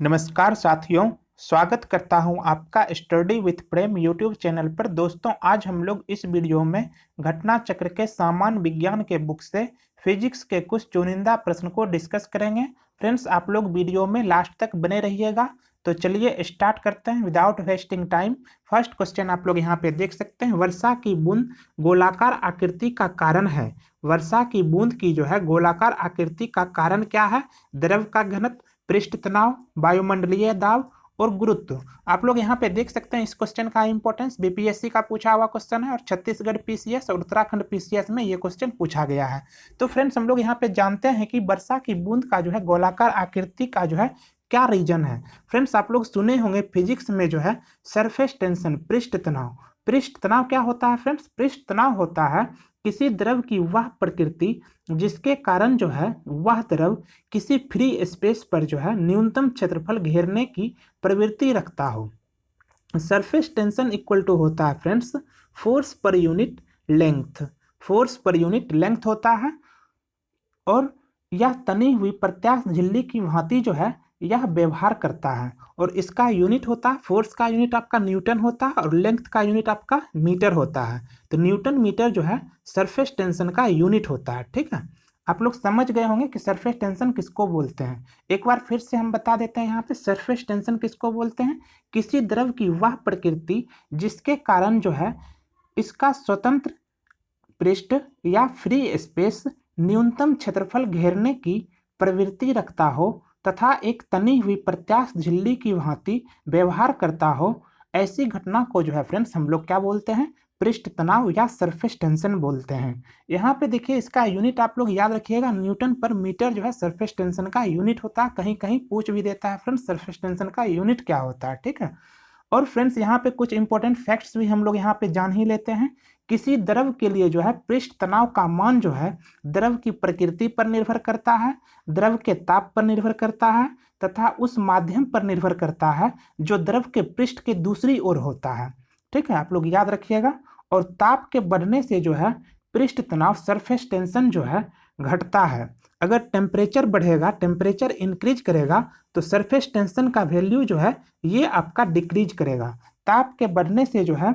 नमस्कार साथियों, स्वागत करता हूं आपका study with Prem YouTube channel पर। दोस्तों, आज हम लोग इस वीडियो में घटना चक्र के सामान्य विज्ञान के बुक से फिजिक्स के कुछ चुनिंदा प्रश्न को डिस्कस करेंगे। फ्रेंड्स, आप लोग वीडियो में लास्ट तक बने रहिएगा। तो चलिए स्टार्ट करते हैं without wasting time. First question आप लोग यहाँ पे देख सकते हैं, वर्षा की बूंद गोलाकार आकृति का कारण है। वर्षा की बूंद की जो है गोलाकार आकृति का कारण क्या है? द्रव का घनत्व, पृष्ठ तनाव, वायुमंडलीय दाब और गुरुत्व। आप लोग यहाँ पे देख सकते हैं इस क्वेश्चन का इंपॉर्टेंस बीपीएससी का पूछा हुआ क्वेश्चन है और छत्तीसगढ़ पीसीएस और उत्तराखंड पीसीएस में ये क्वेश्चन पूछा गया है। तो फ्रेंड्स, हम लोग यहाँ पे जानते हैं कि वर्षा की बूंद का जो है गोलाकार आकृति का जो है क्या रीजन है। फ्रेंड्स, आप लोग सुने होंगे फिजिक्स में जो है सरफेस टेंशन, पृष्ठ तनाव। पृष्ठ तनाव क्या होता है फ्रेंड्स? पृष्ठ तनाव होता है किसी द्रव की वह प्रकृति जिसके कारण जो है वह द्रव किसी फ्री स्पेस पर जो है न्यूनतम क्षेत्रफल घेरने की प्रवृत्ति रखता हो। सरफेस टेंशन इक्वल टू होता है friends force per unit length. Force per unit length होता है और यह तनी हुई प्रत्यास्थ झिल्ली की भांति जो है यह व्यवहार करता है और इसका यूनिट होता है, फोर्स का यूनिट आपका न्यूटन होता है और लेंथ का यूनिट आपका मीटर होता है। तो न्यूटन मीटर जो है सरफेस टेंशन का यूनिट होता है। ठीक है, आप लोग समझ गए होंगे कि सरफेस टेंशन किसको बोलते हैं। एक बार फिर से हम बता देते हैं यहाँ पे सरफेस टेंशन किसको बोलते हैं। किसी द्रव की वह प्रकृति जिसके कारण जो है इसका स्वतंत्र पृष्ठ या फ्री स्पेस न्यूनतम क्षेत्रफल घेरने की प्रवृत्ति रखता हो तथा एक तनी हुई प्रत्यास्थ झिल्ली की भांति व्यवहार करता हो, ऐसी घटना को जो है फ्रेंड्स हम लोग क्या बोलते हैं? पृष्ठ तनाव या सरफेस टेंशन बोलते हैं। यहाँ पे देखिए इसका यूनिट आप लोग याद रखिएगा, न्यूटन पर मीटर जो है सरफेस टेंशन का यूनिट होता है। कहीं कहीं पूछ भी देता है फ्रेंड्स सरफेस टेंशन का यूनिट क्या होता है। ठीक है, और फ्रेंड्स यहाँ पे कुछ इंपॉर्टेंट फैक्ट्स भी हम लोग यहाँ पे जान ही लेते हैं। किसी द्रव के लिए जो है पृष्ठ तनाव का मान जो है द्रव की प्रकृति पर निर्भर करता है, द्रव के ताप पर निर्भर करता है तथा उस माध्यम पर निर्भर करता है जो द्रव के पृष्ठ के दूसरी ओर होता है। ठीक है, आप लोग याद रखिएगा। और ताप के बढ़ने से जो है पृष्ठ तनाव सरफेस टेंशन जो है घटता है। अगर टेम्परेचर बढ़ेगा, टेम्परेचर इंक्रीज करेगा तो सरफेस टेंशन का वैल्यू जो है ये आपका डिक्रीज करेगा। ताप के बढ़ने से जो है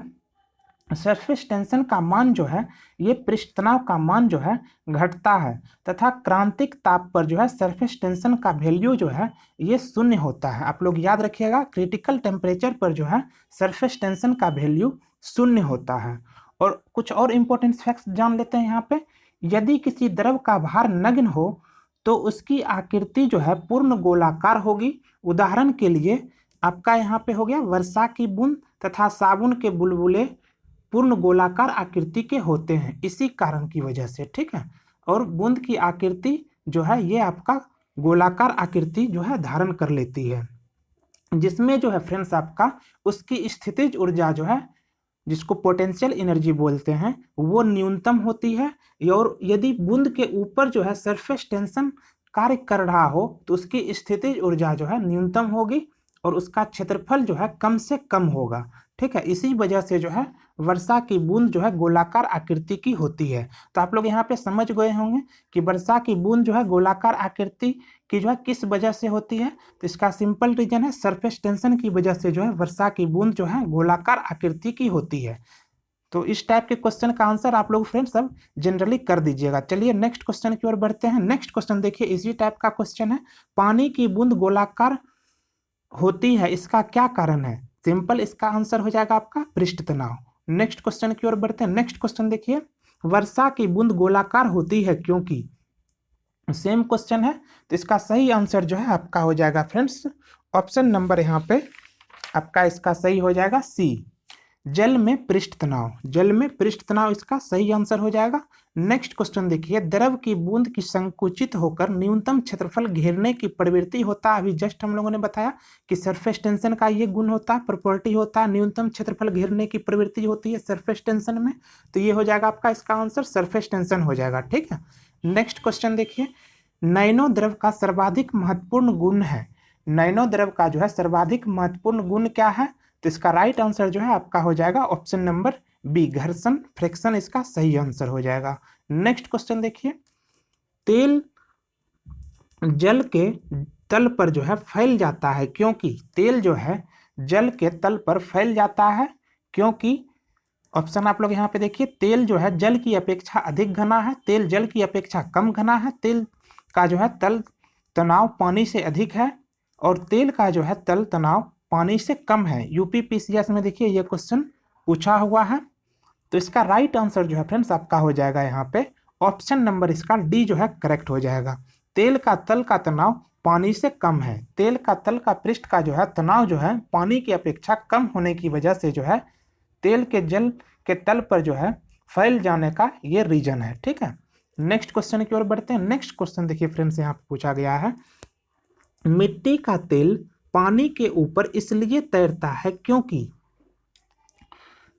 सरफेस टेंशन का मान जो है ये पृष्ठ तनाव का मान जो है घटता है तथा क्रांतिक ताप पर जो है सरफेस टेंशन का वैल्यू जो है ये शून्य होता है। आप लोग याद रखिएगा, क्रिटिकल टेम्परेचर पर जो है सरफेस टेंशन का वैल्यू शून्य होता है। और कुछ और इंपॉर्टेंट फैक्ट्स जान लेते हैं यहाँ पे। यदि किसी द्रव का भार नग्न हो तो उसकी आकृति जो है पूर्ण गोलाकार होगी। उदाहरण के लिए आपका यहाँ पे हो गया वर्षा की बूंद तथा साबुन के बुलबुले पूर्ण गोलाकार आकृति के होते हैं इसी कारण की वजह से। ठीक है, और बूंद की आकृति जो है ये आपका गोलाकार आकृति जो है धारण कर लेती है, जिसमें जो है फ्रेंड्स आपका उसकी स्थितिज ऊर्जा जो है जिसको पोटेंशियल एनर्जी बोलते हैं वो न्यूनतम होती है। और यदि बूंद के ऊपर जो है सरफेस टेंशन कार्य कर रहा हो तो उसकी स्थितिज ऊर्जा जो है न्यूनतम होगी और उसका क्षेत्रफल जो है कम से कम होगा। ठीक है, इसी वजह से जो है वर्षा की बूंद जो है गोलाकार आकृति की होती है। तो आप लोग यहाँ पे समझ गए होंगे कि वर्षा की बूंद जो है गोलाकार आकृति की जो है किस वजह से होती है। तो इसका सिंपल रीजन है सरफेस टेंशन की वजह से जो है वर्षा की बूंद जो है गोलाकार आकृति की होती है। तो इस टाइप के क्वेश्चन का आंसर आप लोग फ्रेंड्स सब जनरली कर दीजिएगा। चलिए नेक्स्ट क्वेश्चन की ओर बढ़ते हैं। नेक्स्ट क्वेश्चन देखिए इसी टाइप का क्वेश्चन है, पानी की बूंद गोलाकार होती है इसका क्या कारण है? सिंपल, इसका आंसर हो जाएगा आपका पृष्ठ तनाव। नेक्स्ट क्वेश्चन की ओर बढ़ते हैं। नेक्स्ट क्वेश्चन देखिए, वर्षा की बूंद गोलाकार होती है क्योंकि। सेम क्वेश्चन है, तो इसका सही आंसर जो है आपका हो जाएगा फ्रेंड्स ऑप्शन नंबर यहाँ पे आपका इसका सही हो जाएगा सी, जल में पृष्ठ तनाव। जल में पृष्ठ तनाव इसका सही आंसर हो जाएगा। नेक्स्ट क्वेश्चन देखिए, द्रव की बूंद की संकुचित होकर न्यूनतम क्षेत्रफल घेरने की प्रवृत्ति होता है। अभी जस्ट हम लोगों ने बताया कि सरफेस टेंशन का ये गुण होता है, प्रॉपर्टी होता है, न्यूनतम क्षेत्रफल घेरने की प्रवृत्ति होती है सरफेस टेंशन में। तो ये हो जाएगा आपका इसका आंसर सरफेस टेंशन हो जाएगा। ठीक है, नेक्स्ट क्वेश्चन देखिए, नैनो द्रव का सर्वाधिक महत्वपूर्ण गुण है। नैनो द्रव का जो है सर्वाधिक महत्वपूर्ण गुण क्या है? तो इसका राइट आंसर जो है आपका हो जाएगा ऑप्शन नंबर बी, घर्षण फ्रिक्शन इसका सही आंसर हो जाएगा। नेक्स्ट क्वेश्चन देखिए, तेल जल के तल पर जो है फैल जाता है, क्योंकि तेल जो है जल के तल पर फैल जाता है, क्योंकि ऑप्शन आप लोग यहाँ पे देखिए, तेल जो है जल की अपेक्षा अधिक घना है, तेल जल की अपेक्षा कम घना है, तेल का जो है तल तनाव पानी से अधिक है, और तेल का जो है तल तनाव पानी से कम है। यूपीपीसीएस में देखिए ये क्वेश्चन पूछा हुआ है। तो इसका राइट आंसर जो है फ्रेंड्स आपका हो जाएगा यहाँ पे ऑप्शन नंबर इसका डी जो है करेक्ट हो जाएगा। तेल का तल का तनाव पानी से कम है, तेल का तल का पृष्ठ का जो है तनाव जो है पानी की अपेक्षा कम होने की वजह से जो है तेल के जल के तल पर जो है फैल जाने का ये रीजन है। ठीक है, नेक्स्ट क्वेश्चन की ओर बढ़ते हैं। नेक्स्ट क्वेश्चन देखिए फ्रेंड्स यहाँ पे पूछा गया है, मिट्टी का तेल पानी के ऊपर इसलिए तैरता है क्योंकि,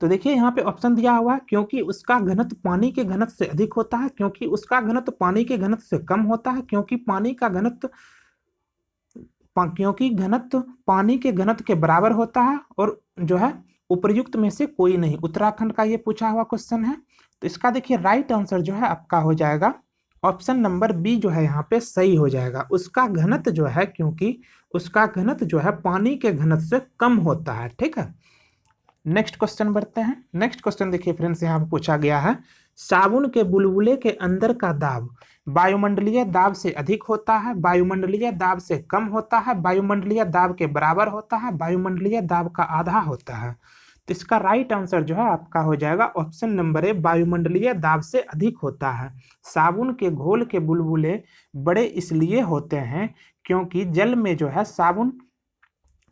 तो देखिए यहाँ पे ऑप्शन दिया हुआ है, क्योंकि उसका घनत्व पानी के घनत्व से अधिक होता है, क्योंकि उसका घनत्व पानी के घनत्व से कम होता है, क्योंकि घनत्व पानी के घनत्व के बराबर होता है, और जो है उपर्युक्त में से कोई नहीं। उत्तराखंड का ये पूछा हुआ क्वेश्चन है। तो इसका देखिए राइट आंसर जो है आपका हो जाएगा ऑप्शन नंबर बी जो है यहाँ पे सही हो जाएगा। उसका घनत्व जो है, क्योंकि उसका घनत्व जो है पानी के घनत्व से कम होता है। ठीक है, नेक्स्ट क्वेश्चन बढ़ते हैं। नेक्स्ट क्वेश्चन देखिए फ्रेंड्स यहाँ पे पूछा गया है, साबुन के बुलबुले के अंदर का दाब वायुमंडलीय दाब से अधिक होता है, वायुमंडलीय दाब से कम होता है, वायुमंडलीय दाब के बराबर होता है, वायुमंडलीय दाब का आधा होता है। तो इसका राइट आंसर जो है आपका हो जाएगा ऑप्शन नंबर ए, वायुमंडलीय दाब से अधिक होता है। साबुन के घोल के बुलबुले बड़े इसलिए होते हैं क्योंकि जल में जो है साबुन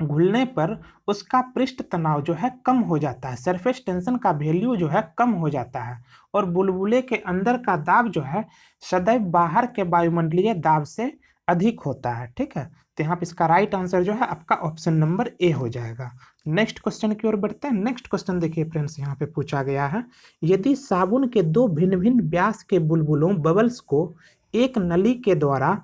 घुलने पर उसका पृष्ठ तनाव जो है कम हो जाता है, सरफेस टेंशन का वैल्यू जो है कम हो जाता है, और बुलबुले के अंदर का दाब जो है सदैव बाहर के वायुमंडलीय दाब से अधिक होता है। ठीक है, तो यहाँ पे इसका राइट आंसर जो है आपका ऑप्शन नंबर ए हो जाएगा। नेक्स्ट क्वेश्चन की ओर बढ़ते हैं। नेक्स्ट क्वेश्चन देखिए फ्रेंड्स यहाँ पे पूछा गया है, यदि साबुन के दो भिन्न भिन्न व्यास के बुलबुलों बबल्स को एक नली के द्वारा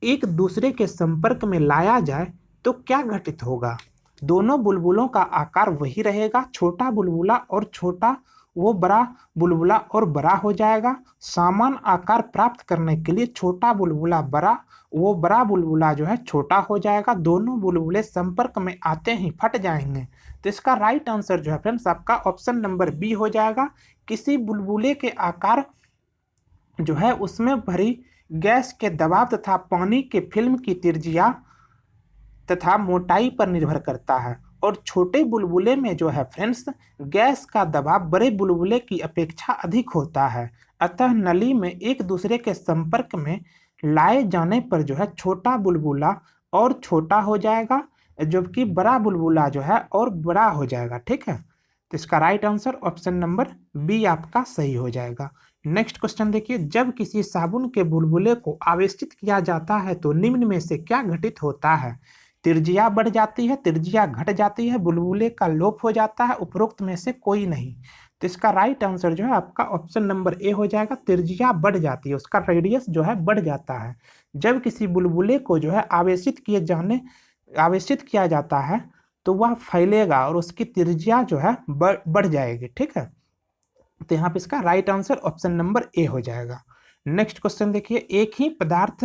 एक दूसरे के संपर्क में लाया जाए तो क्या घटित होगा? दोनों बुलबुलों का आकार वही रहेगा, छोटा बुलबुला और छोटा वो बड़ा बुलबुला और बड़ा हो जाएगा। समान आकार प्राप्त करने के लिए छोटा बुलबुला बड़ा, वो बड़ा बुलबुला जो है छोटा हो जाएगा। दोनों बुलबुले संपर्क में आते ही फट जाएंगे। तो इसका राइट आंसर जो है फ्रेंड्स आपका ऑप्शन नंबर बी हो जाएगा। किसी बुलबुले के आकार जो है उसमें भरी गैस के दबाव तथा पानी के फिल्म की त्रिज्या तथा मोटाई पर निर्भर करता है, और छोटे बुलबुले में जो है फ्रेंड्स गैस का दबाव बड़े बुलबुले की अपेक्षा अधिक होता है। अतः नली में एक दूसरे के संपर्क में लाए जाने पर जो है छोटा बुलबुला और छोटा हो जाएगा, जबकि बड़ा बुलबुला जो है और बड़ा हो जाएगा। ठीक है, तो इसका right answer option number B आपका सही हो जाएगा। नेक्स्ट क्वेश्चन देखिए, जब किसी साबुन के बुलबुले को आवेशित किया जाता है तो निम्न में से क्या घटित होता है? त्रिज्या बढ़ जाती है, त्रिज्या घट जाती है, बुलबुले का लोप हो जाता है, उपरोक्त में से कोई नहीं। तो इसका राइट आंसर जो है आपका ऑप्शन नंबर ए हो जाएगा। त्रिज्या बढ़ जाती है, उसका रेडियस जो है बढ़ जाता है। जब किसी बुलबुले को जो है आवेशित किया जाता है तो वह फैलेगा और उसकी त्रिज्या जो है बढ़ जाएगी। ठीक है, तो यहाँ पे इसका right answer option number A हो जाएगा। नेक्स्ट क्वेश्चन देखिए, एक ही पदार्थ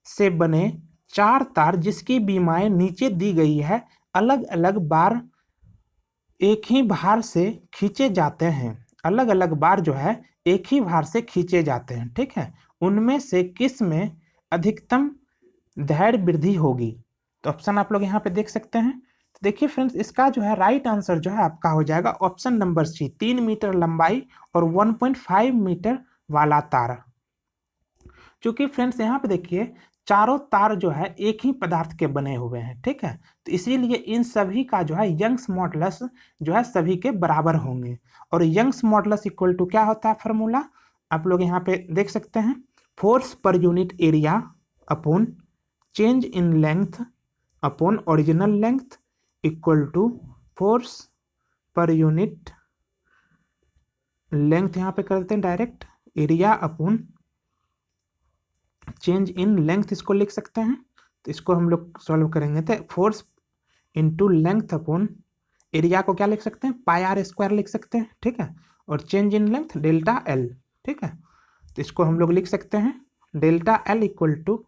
से बने चार तार जिसकी बीमाएं नीचे दी गई है, अलग अलग बार एक ही भार से खींचे जाते हैं, अलग अलग बार जो है एक ही भार से खींचे जाते हैं। ठीक है, उनमें से किस में अधिकतम धैर्य वृद्धि होगी? तो ऑप्शन आप लोग यहाँ पे देख सकते हैं। तो देखिए फ्रेंड्स, इसका जो है राइट आंसर जो है आपका हो जाएगा ऑप्शन नंबर सी, 3 मीटर लंबाई और 1.5 मीटर वाला तार। क्योंकि फ्रेंड्स यहाँ पे देखिए चारों तार जो है एक ही पदार्थ के बने हुए हैं। ठीक है, तो इसीलिए इन सभी का जो है यंग्स मॉडुलस जो है सभी के बराबर होंगे, और यंग्स मॉडुलस इक्वल टू क्या होता है फॉर्मूला आप लोग यहाँ पे देख सकते हैं, force per unit area upon change in length upon original length equal to force per unit length, यहाँ पे करते हैं direct area upon change in length, इसको लिख सकते हैं। तो इसको हम लोग सॉल्व करेंगे तो force into length upon area को क्या लिख सकते हैं, पाई आर स्क्वायर लिख सकते हैं। ठीक है, और change in length delta L. ठीक है, तो इसको हम लोग लिख सकते हैं delta L equal to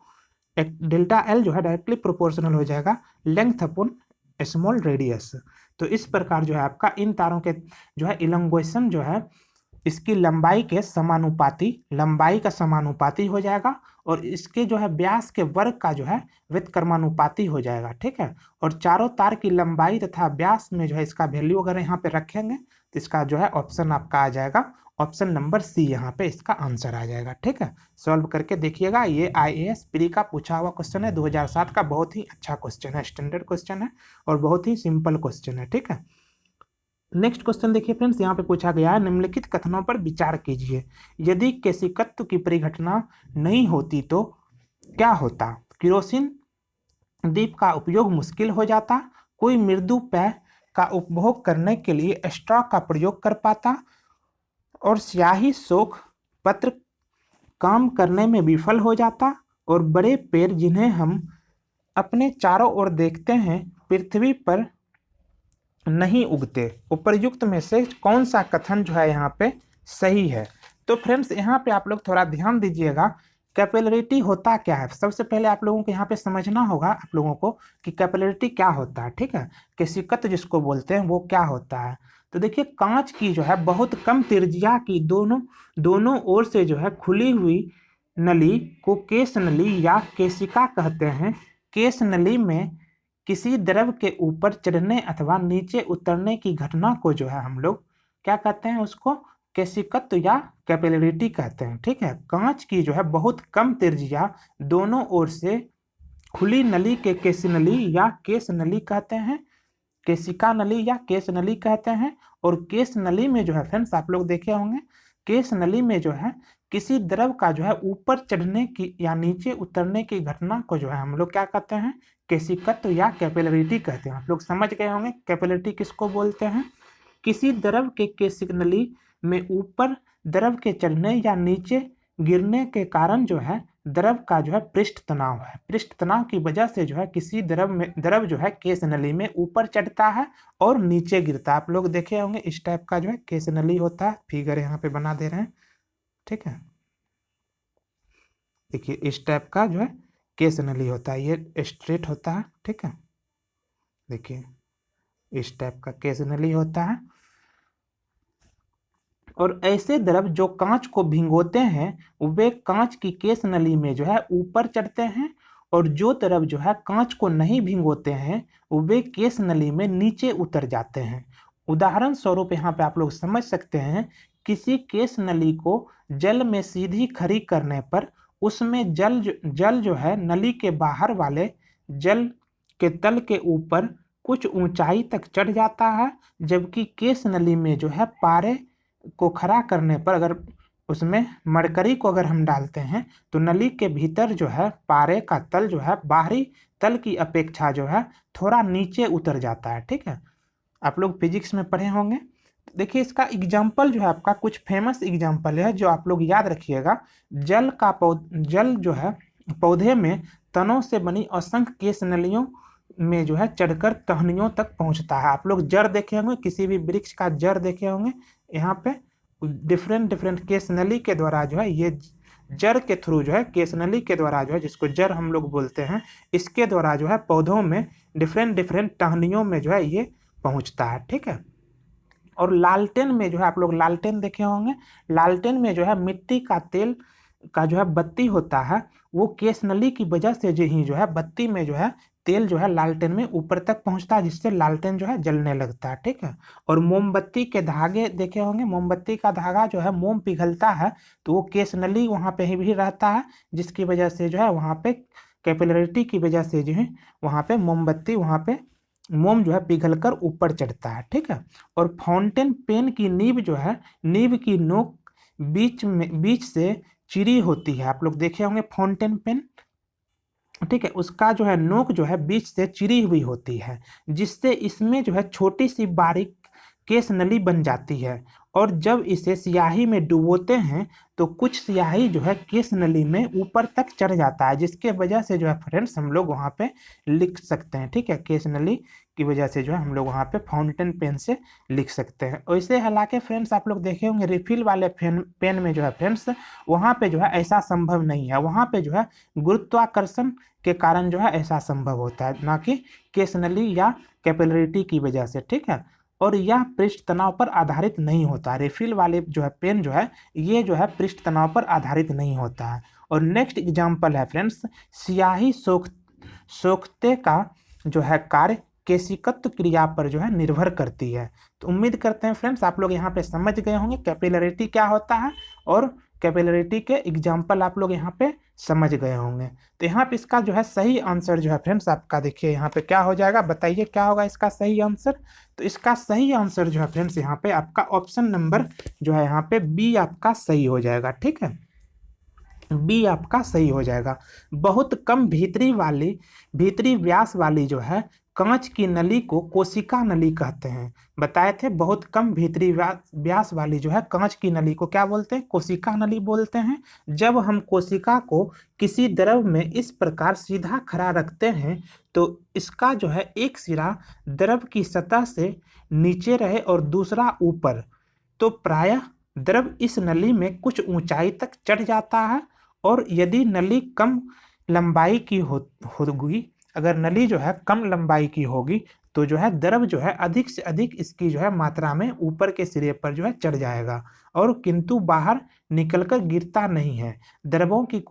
delta L जो है डायरेक्टली प्रोपोर्शनल हो जाएगा लेंथ अपॉन स्मॉल रेडियस। तो इस प्रकार जो है आपका इन तारों के जो है इलंगुएशन जो है इसकी लंबाई के समानुपाती, लंबाई का समानुपाती हो जाएगा और इसके जो है व्यास के वर्ग का जो है व्युत्क्रमानुपाती हो जाएगा। ठीक है, और चारों तार की लंबाई तथा व्यास में जो है इसका वैल्यू अगर यहाँ पे रखेंगे तो इसका जो है ऑप्शन आपका आ जाएगा, ऑप्शन नंबर सी यहाँ पे इसका आंसर आ जाएगा। ठीक है, सॉल्व करके देखिएगा। ये IAS प्री का पूछा हुआ क्वेश्चन है, 2007 का, बहुत ही अच्छा क्वेश्चन है, स्टैंडर्ड क्वेश्चन है और बहुत ही सिंपल क्वेश्चन है। ठीक है, नेक्स्ट क्वेश्चन देखिए फ्रेंड्स, यहाँ पे पूछा गया है निम्नलिखित कथनों पर विचार कीजिए। यदि केशिकत्व की परिघटना नहीं होती तो क्या होता? केरोसिन दीप का उपयोग मुश्किल हो जाता, कोई मृदु पेय का उपभोग करने के लिए स्ट्रॉ का प्रयोग कर पाता और स्याही शोक पत्र काम करने में विफल हो जाता और बड़े पेड़ जिन्हें हम अपने चारों ओर देखते हैं पृथ्वी पर नहीं उगते। उपर्युक्त में से कौन सा कथन जो है यहाँ पे सही है? तो फ्रेंड्स यहाँ पे आप लोग थोड़ा ध्यान दीजिएगा, कैपिलरिटी होता क्या है। सबसे पहले आप लोगों को यहाँ पे समझना होगा आप लोगों को कि कैपिलरिटी क्या होता है। ठीक है, केशिकत्व जिसको बोलते हैं वो क्या होता है। तो देखिए कांच की जो है बहुत कम त्रिज्या की दोनों ओर से जो है खुली हुई नली को केश नली या केशिका कहते हैं। केश नली में किसी द्रव के ऊपर चढ़ने अथवा नीचे उतरने की घटना को जो है हम लोग क्या कहते हैं, उसको केशिकत्व या कैपिलरिटी कहते हैं। ठीक है, कांच की जो है बहुत कम त्रिज्या दोनों ओर से खुली नली के केश नली या केश नली कहते हैं, केशिका नली या केश नली कहते हैं। और केश नली में जो है फ्रेंड्स आप लोग देखे होंगे, केश नली में जो है किसी द्रव का जो है ऊपर चढ़ने की या नीचे उतरने की घटना को जो है हम लोग क्या कहते हैं, केशिकत्व या कैपिलरिटी कहते हैं। आप लोग समझ गए होंगे कैपिलरिटी किसको बोलते हैं। किसी द्रव के केशिक नली में ऊपर द्रव के चढ़ने या नीचे गिरने के कारण जो है द्रव का जो है पृष्ठ तनाव है। पृष्ठ तनाव की वजह से जो है किसी द्रव जो है केश नली में ऊपर चढ़ता है और नीचे गिरता है। आप लोग देखे होंगे इस टाइप का जो है केश नली होता है, फिगर यहाँ पे बना दे रहे हैं। ठीक है, देखिए इस टाइप का जो है केश नली होता है, ये स्ट्रेट होता है। ठीक है, देखिए इस टाइप का केश नली होता है। और ऐसे द्रव जो कांच को भिगोते हैं वे कांच की केश नली में जो है ऊपर चढ़ते हैं और जो द्रव जो है कांच को नहीं भिगोते हैं वे केश नली में नीचे उतर जाते हैं। उदाहरण स्वरूप यहाँ पे आप लोग समझ सकते हैं, किसी केश नली को जल में सीधी खड़ी करने पर उसमें जल जो है नली के बाहर वाले जल के तल के ऊपर कुछ ऊंचाई तक चढ़ जाता है, जबकि केश नली में जो है पारे को खड़ा करने पर अगर उसमें मरकरी को अगर हम डालते हैं तो नली के भीतर जो है पारे का तल जो है बाहरी तल की अपेक्षा जो है थोड़ा नीचे उतर जाता है। ठीक है, आप लोग फिजिक्स में पढ़े होंगे। देखिए इसका एग्जाम्पल जो है आपका कुछ फेमस एग्जाम्पल है जो आप लोग याद रखिएगा। जल जो है पौधे में तनों से बनी असंख्य केश नलियों में जो है चढ़कर टहनियों तक पहुंचता है। आप लोग जड़ देखे होंगे, किसी भी वृक्ष का जड़ देखे होंगे, यहाँ पे डिफरेंट केश नली के द्वारा जो है ये जड़ के थ्रू जो है केश नली के द्वारा जो है जिसको जड़ हम लोग बोलते हैं, इसके द्वारा जो है पौधों में डिफरेंट टहनियों में जो है ये पहुंचता है। ठीक है, और लालटेन में जो है आप लोग लालटेन देखे होंगे, लालटेन में जो है मिट्टी का तेल का जो है बत्ती होता है, वो केश नली की वजह से जो है बत्ती में जो है तेल जो है लालटेन में ऊपर तक पहुंचता है, जिससे लालटेन जो है जलने लगता है। ठीक है, और मोमबत्ती के धागे देखे होंगे, मोमबत्ती का धागा जो है मोम पिघलता है तो वो केश नली वहाँ पे ही भी रहता है, जिसकी वजह से जो है वहाँ पे कैपिलरिटी की वजह से जो है वहाँ पे मोमबत्ती वहाँ पे मोम जो है पिघलकर ऊपर चढ़ता है। ठीक है, और फाउंटेन पेन की नीब जो है, नीब की नोक बीच से चिरी होती है। आप लोग देखे होंगे फाउंटेन पेन, ठीक है, उसका जो है नोक जो है बीच से चिरी हुई होती है, जिससे इसमें जो है छोटी सी बारीक केश नली बन जाती है। और जब इसे स्याही में डुबोते हैं तो कुछ स्याही जो है केश नली में ऊपर तक चढ़ जाता है, जिसके वजह से जो है फ्रेंड्स हम लोग वहाँ पे लिख सकते हैं। ठीक है, केश नली की वजह से जो है हम लोग वहाँ पे फाउंटेन पेन से लिख सकते हैं। वैसे हालांकि फ्रेंड्स आप लोग देखे होंगे रिफिल वाले पेन में जो है फ्रेंड्स वहाँ पे जो है ऐसा संभव नहीं है। वहाँ पे जो है गुरुत्वाकर्षण के कारण जो है ऐसा संभव होता है, ना कि केश नली या कैपिलरिटी की वजह से। ठीक है, और यह पृष्ठ तनाव पर आधारित नहीं होता। रिफिल वाले जो है पेन जो है ये जो है पृष्ठ तनाव पर आधारित नहीं होता है। और नेक्स्ट एग्जांपल है फ्रेंड्स, स्याही सोखते का जो है कार्य केशिकत्व क्रिया पर जो है निर्भर करती है। तो उम्मीद करते हैं फ्रेंड्स आप लोग यहाँ पे समझ गए होंगे कैपिलरिटी क्या होता है और कैपिलरिटी के एग्जाम्पल आप लोग यहाँ पे समझ गए होंगे। तो यहाँ पे इसका जो है सही आंसर जो है फ्रेंड्स आपका देखिए यहाँ पे क्या हो जाएगा, बताइए क्या होगा इसका सही आंसर। तो इसका सही आंसर जो है फ्रेंड्स यहाँ पे आपका ऑप्शन नंबर जो है यहाँ पे बी आपका सही हो जाएगा। ठीक है, बी आपका सही हो जाएगा। बहुत कम भीतरी व्यास वाली जो है कांच की नली को कोशिका नली कहते हैं। बताए थे बहुत कम भीतरी व्यास वाली जो है कांच की नली को क्या बोलते हैं, कोशिका नली बोलते हैं। जब हम कोशिका को किसी द्रव में इस प्रकार सीधा खड़ा रखते हैं तो इसका जो है एक सिरा द्रव की सतह से नीचे रहे और दूसरा ऊपर, तो प्रायः द्रव इस नली में कुछ ऊंचाई तक चढ़ जाता है। और यदि नली कम लंबाई की होगी, अगर नली जो है कम लंबाई की होगी तो जो है द्रव जो है अधिक से अधिक इसकी जो है मात्रा में ऊपर के सिरे पर जो है चढ़ जाएगा, और किंतु बाहर निकलकर गिरता नहीं है। द्रवों की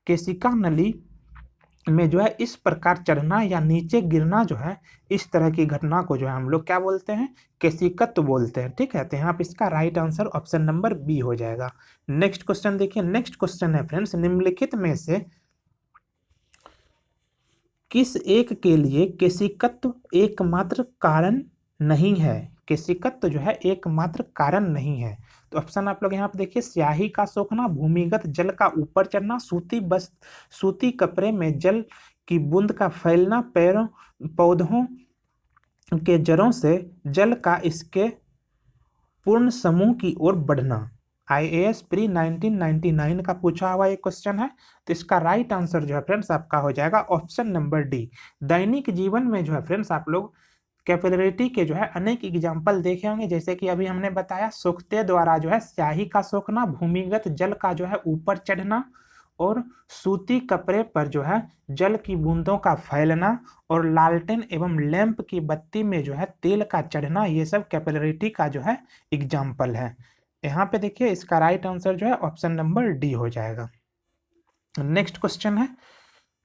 केशिका नली में जो है इस प्रकार चढ़ना या नीचे गिरना जो है इस तरह की घटना को जो है हम लोग क्या बोलते हैं, केशिकत्व बोलते हैं। ठीक है, तो यहाँ पे इसका right answer option number B हो जाएगा। नेक्स्ट क्वेश्चन देखिए, नेक्स्ट क्वेश्चन है फ्रेंड्स, निम्नलिखित में से किस एक के लिए केशिकत्व एकमात्र कारण नहीं है। केशिकत्व जो है एकमात्र कारण नहीं है। तो ऑप्शन आप लोग यहाँ पे देखिए, स्याही का सोखना, भूमिगत जल का ऊपर चढ़ना, सूती कपड़े में जल की बूंद का फैलना, पौधों के जड़ों से जल का इसके पूर्ण समूह की ओर बढ़ना। IAS प्री 1999 का पूछा हुआ एक क्वेश्चन है। तो इसका राइट आंसर जो है फ्रेंड्स आपका हो जाएगा ऑप्शन नंबर डी। दैनिक जीवन में जो है फ्रेंड्स आप लोग कैपिलरिटी के जो है अनेक एग्जाम्पल देखे होंगे, जैसे कि अभी हमने बताया सोखते द्वारा जो है स्याही का सोखना, भूमिगत जल का जो है ऊपर चढ़ना, और सूती कपड़े पर जो है जल की बूंदों का फैलना, और लालटेन एवं लैंप की बत्ती में जो है तेल का चढ़ना, ये सब कैपिलरिटी का जो है एग्जाम्पल है। यहाँ पे देखिए इसका राइट आंसर जो है ऑप्शन नंबर डी हो जाएगा। नेक्स्ट क्वेश्चन है,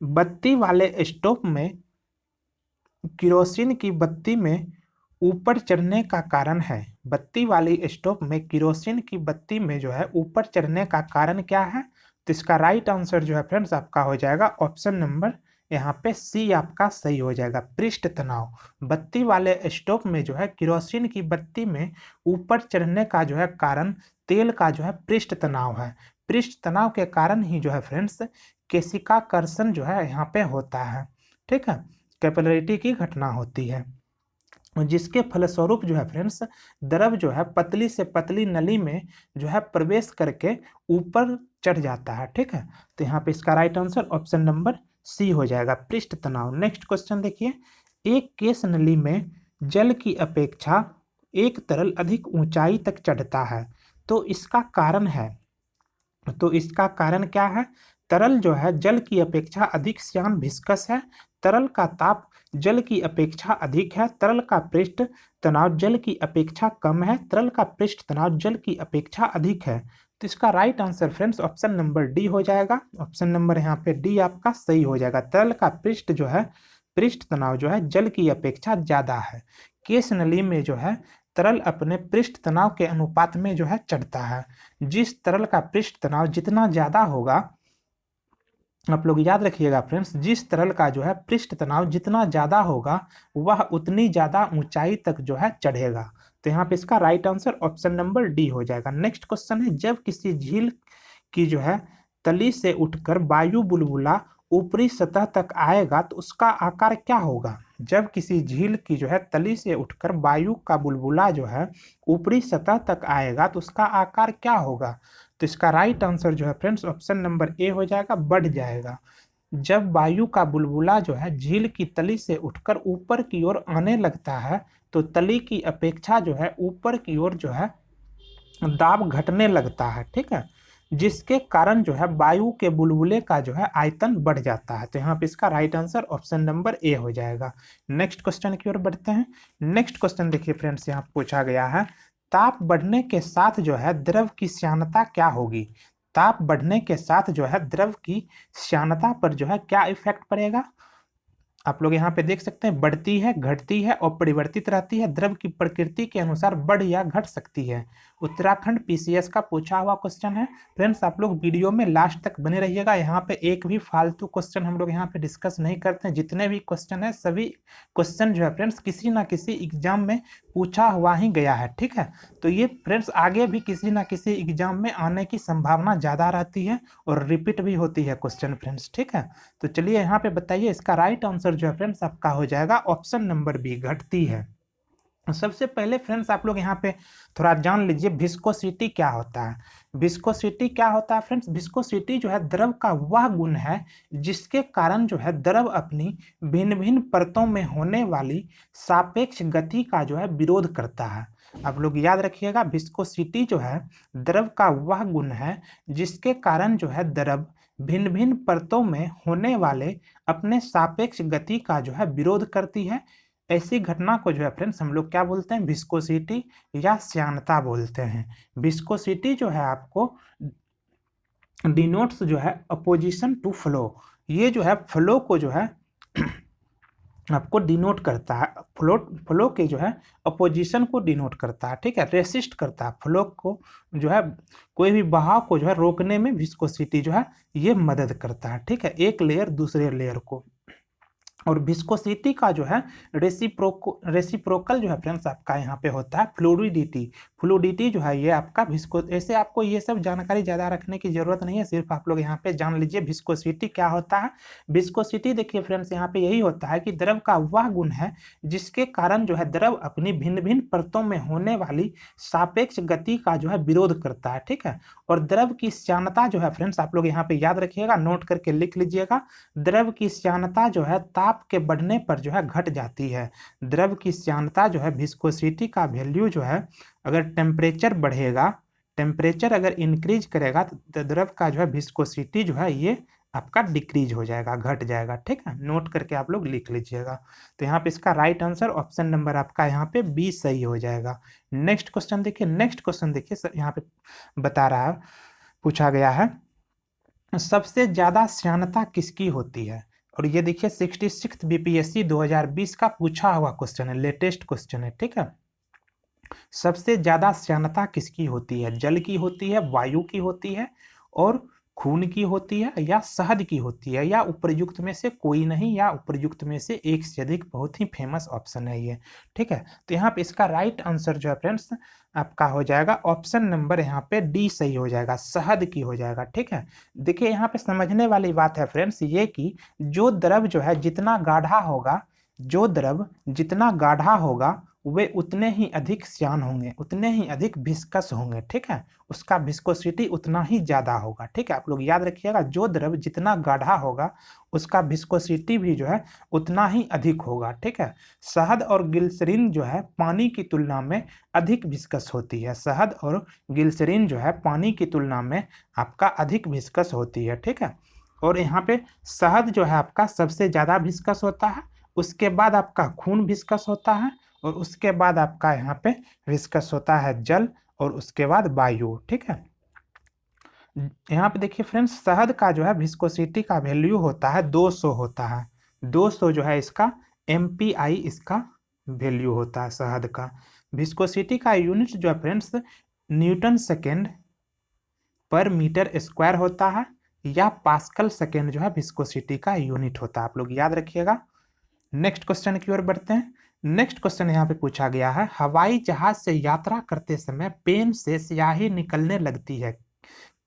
बत्ती वाले स्टोव में किरोसिन की बत्ती में ऊपर चढ़ने का कारण है। बत्ती वाली स्टोव में किरोसिन की बत्ती में जो है ऊपर चढ़ने का कारण क्या है। तो इसका राइट आंसर जो है फ्रेंड्स आपका हो जाएगा ऑप्शन नंबर यहाँ पे सी आपका सही हो जाएगा, पृष्ठ तनाव। बत्ती वाले स्टोव में जो है किरोसिन की बत्ती में ऊपर चढ़ने का जो है कारण तेल का जो है पृष्ठ तनाव है। पृष्ठ तनाव के कारण ही जो है फ्रेंड्स केशिकाकर्षण जो है यहाँ पे होता है। ठीक है, कैपिलरिटी की घटना होती है, जिसके फलस्वरूप जो है फ्रेंड्स द्रव जो है पतली से पतली नली में जो है प्रवेश करके ऊपर चढ़ जाता है। ठीक है, तो यहाँ पे इसका right answer option number C हो जाएगा, पृष्ठ तनाव। नेक्स्ट क्वेश्चन देखिए, एक केश नली में जल की अपेक्षा एक तरल अधिक ऊंचाई तक चढ़ता है, तो इसका कारण है। तो इसका कारण क्या है, तरल जो है जल की अपेक्षा अधिक श्यान विस्कस है, तरल का ताप जल की अपेक्षा अधिक है, तरल का पृष्ठ तनाव जल की अपेक्षा कम है, तरल का पृष्ठ तनाव जल की अपेक्षा अधिक है। तो इसका right answer friends option number D हो जाएगा। ऑप्शन नंबर यहाँ पे डी आपका सही हो जाएगा। तरल का पृष्ठ जो है पृष्ठ तनाव जो है जल की अपेक्षा ज्यादा है। केश नली में जो है तरल अपने पृष्ठ तनाव के अनुपात में जो है चढ़ता है। जिस तरल का पृष्ठ तनाव जितना ज्यादा होगा, आप लोग याद रखिएगा फ्रेंड्स, जिस तरल का जो है पृष्ठ तनाव जितना ज्यादा होगा वह उतनी ज्यादा ऊंचाई तक जो है चढ़ेगा। तो यहाँ पे इसका right answer option number D हो जाएगा। नेक्स्ट क्वेश्चन है, जब किसी झील की जो है तली से उठकर वायु बुलबुला ऊपरी सतह तक आएगा तो उसका आकार क्या होगा। जब किसी झील की जो है तली से उठकर वायु का बुलबुला जो है ऊपरी सतह तक आएगा तो उसका आकार क्या होगा? तो इसका राइट आंसर जो है फ्रेंड्स ऑप्शन नंबर ए हो जाएगा, बढ़ जाएगा। जब वायु का बुलबुला जो है झील की तली से उठकर ऊपर की ओर आने लगता है तो तली की अपेक्षा जो है ऊपर की ओर जो है दाब घटने लगता है, ठीक है, जिसके कारण जो है वायु के बुलबुले का जो है आयतन बढ़ जाता है। तो यहाँ पे इसका right answer option number A हो जाएगा। नेक्स्ट क्वेश्चन की ओर बढ़ते हैं। नेक्स्ट क्वेश्चन देखिए फ्रेंड्स, यहाँ पूछा गया है ताप बढ़ने के साथ जो है द्रव की श्यानता क्या होगी? ताप बढ़ने के साथ जो है द्रव की श्यानता पर जो है क्या इफेक्ट पड़ेगा? आप लोग यहाँ पे देख सकते हैं, बढ़ती है, घटती है और परिवर्तित रहती है, द्रव की प्रकृति के अनुसार बढ़ या घट सकती है। उत्तराखंड पीसीएस का पूछा हुआ क्वेश्चन है। फ्रेंड्स आप लोग वीडियो में लास्ट तक बने रहिएगा, यहाँ पे एक भी फालतू क्वेश्चन हम लोग यहाँ पे डिस्कस नहीं करते हैं। जितने भी क्वेश्चन है सभी क्वेश्चन जो है फ्रेंड्स किसी ना किसी एग्जाम में पूछा हुआ ही गया है, ठीक है। तो ये फ्रेंड्स आगे भी किसी ना किसी एग्जाम में आने की संभावना ज़्यादा रहती है और रिपीट भी होती है क्वेश्चन फ्रेंड्स, ठीक है। तो चलिए यहाँ पे बताइए, इसका राइट आंसर जो है फ्रेंड्स आपका हो जाएगा ऑप्शन नंबर बी, घटती है। सबसे पहले फ्रेंड्स आप लोग यहाँ पे थोड़ा जान लीजिए विस्कोसिटी क्या होता है। विस्कोसिटी क्या होता है फ्रेंड्स? विस्कोसिटी जो है द्रव का वह गुण है जिसके कारण जो है द्रव अपनी भिन्न भिन्न परतों में होने वाली सापेक्ष गति का जो है विरोध करता है। आप लोग याद रखिएगा, विस्कोसिटी जो है द्रव का वह गुण है जिसके कारण जो है द्रव भिन्न भिन्न परतों में होने वाले अपने सापेक्ष गति का जो है विरोध करती है। ऐसी घटना को जो है फ्रेंड्स हम लोग क्या बोलते हैं? विस्कोसिटी या श्यानता बोलते हैं। विस्कोसिटी जो है आपको डिनोट्स जो है अपोजिशन टू फ्लो, ये जो है फ्लो को जो है आपको डिनोट करता है, फ्लो के जो है अपोजिशन को डिनोट करता है, ठीक है, रेसिस्ट करता है फ्लो को, जो है कोई भी बहाव को जो है रोकने में विस्कोसिटी जो है ये मदद करता है, ठीक है, एक लेयर दूसरे लेयर को। और विस्कोसिटी का जो है रेसिप्रोकल जो है फ्रेंड्स आपका यहाँ पे होता है फ्लूइडिटी। फ्लूइडिटी जो है ये आपका ऐसे आपको ये सब जानकारी ज़्यादा रखने की जरूरत नहीं है, सिर्फ आप लोग यहाँ पे जान लीजिए विस्कोसिटी क्या होता है। विस्कोसिटी देखिए फ्रेंड्स यहाँ पे यही होता है कि द्रव का वह गुण है जिसके कारण जो है द्रव अपनी भिन्न भिन्न परतों में होने वाली सापेक्ष गति का जो है विरोध करता है, ठीक है। और द्रव की श्यानता जो है फ्रेंड्स आप लोग यहाँ पे याद रखिएगा, नोट करके लिख लीजिएगा, द्रव की श्यानता जो है ताप के बढ़ने पर जो है घट जाती है। द्रव की श्यानता जो है विस्कोसिटी का वैल्यू जो है, अगर टेम्परेचर बढ़ेगा, टेम्परेचर अगर इंक्रीज करेगा तो द्रव का जो है विस्कोसिटी जो है ये आपका डिक्रीज हो जाएगा, घट जाएगा, ठीक है। नोट करके आप लोग लिख लीजिएगा। तो यहाँ पे इसका राइट आंसर ऑप्शन नंबर आपका यहाँ पे बी सही हो जाएगा। नेक्स्ट क्वेश्चन देखिए, नेक्स्ट क्वेश्चन देखिए सर, यहाँ पे बता रहा है, पूछा गया है सबसे ज्यादा श्यानता किसकी होती है? और ये देखिए 66 बीपीएससी 2020 का पूछा हुआ क्वेश्चन है, लेटेस्ट क्वेश्चन है, ठीक है। सबसे ज्यादा श्यानता किसकी होती है? जल की होती है, वायु की होती है, और खून की होती है, या शहद की होती है, या उपर्युक्त में से कोई नहीं, या उपर्युक्त में से एक से अधिक? बहुत ही फेमस ऑप्शन है ये, ठीक है। तो यहाँ पे इसका राइट आंसर जो है फ्रेंड्स आपका हो जाएगा ऑप्शन नंबर यहाँ पे डी सही हो जाएगा, शहद की हो जाएगा, ठीक है। देखिए यहाँ पे समझने वाली बात है फ्रेंड्स ये कि जो द्रव जो है जितना गाढ़ा होगा, जो द्रव जितना गाढ़ा होगा वे उतने ही अधिक श्यान होंगे, उतने ही अधिक विस्कस होंगे, ठीक है, उसका विस्कोसिटी उतना ही ज्यादा होगा, ठीक है। आप लोग याद रखिएगा, जो द्रव जितना गाढ़ा होगा उसका विस्कोसिटी भी जो है उतना ही अधिक होगा, ठीक है। शहद और ग्लिसरीन जो है पानी की तुलना में अधिक विस्कस होती है, शहद और ग्लिसरीन जो है पानी की तुलना में आपका अधिक विस्कस होती है, ठीक है। और यहाँ पे शहद जो है आपका सबसे ज्यादा विस्कस होता है, उसके बाद आपका खून विस्कस होता है, और उसके बाद आपका यहाँ पे विस्कस होता है जल, और उसके बाद वायु, ठीक है। यहाँ पे देखिए फ्रेंड्स शहद का जो है विस्कोसिटी का वैल्यू होता है 200 होता है, 200 जो है इसका MPI इसका वैल्यू होता है शहद का। विस्कोसिटी का यूनिट जो है फ्रेंड्स न्यूटन सेकेंड पर मीटर स्क्वायर होता है, या पास्कल सेकेंड जो है विस्कोसिटी का यूनिट होता है, आप लोग याद रखिएगा। नेक्स्ट क्वेश्चन की ओर बढ़ते हैं। नेक्स्ट क्वेश्चन यहाँ पे पूछा गया है हवाई जहाज से यात्रा करते समय पेन से स्याही निकलने लगती है,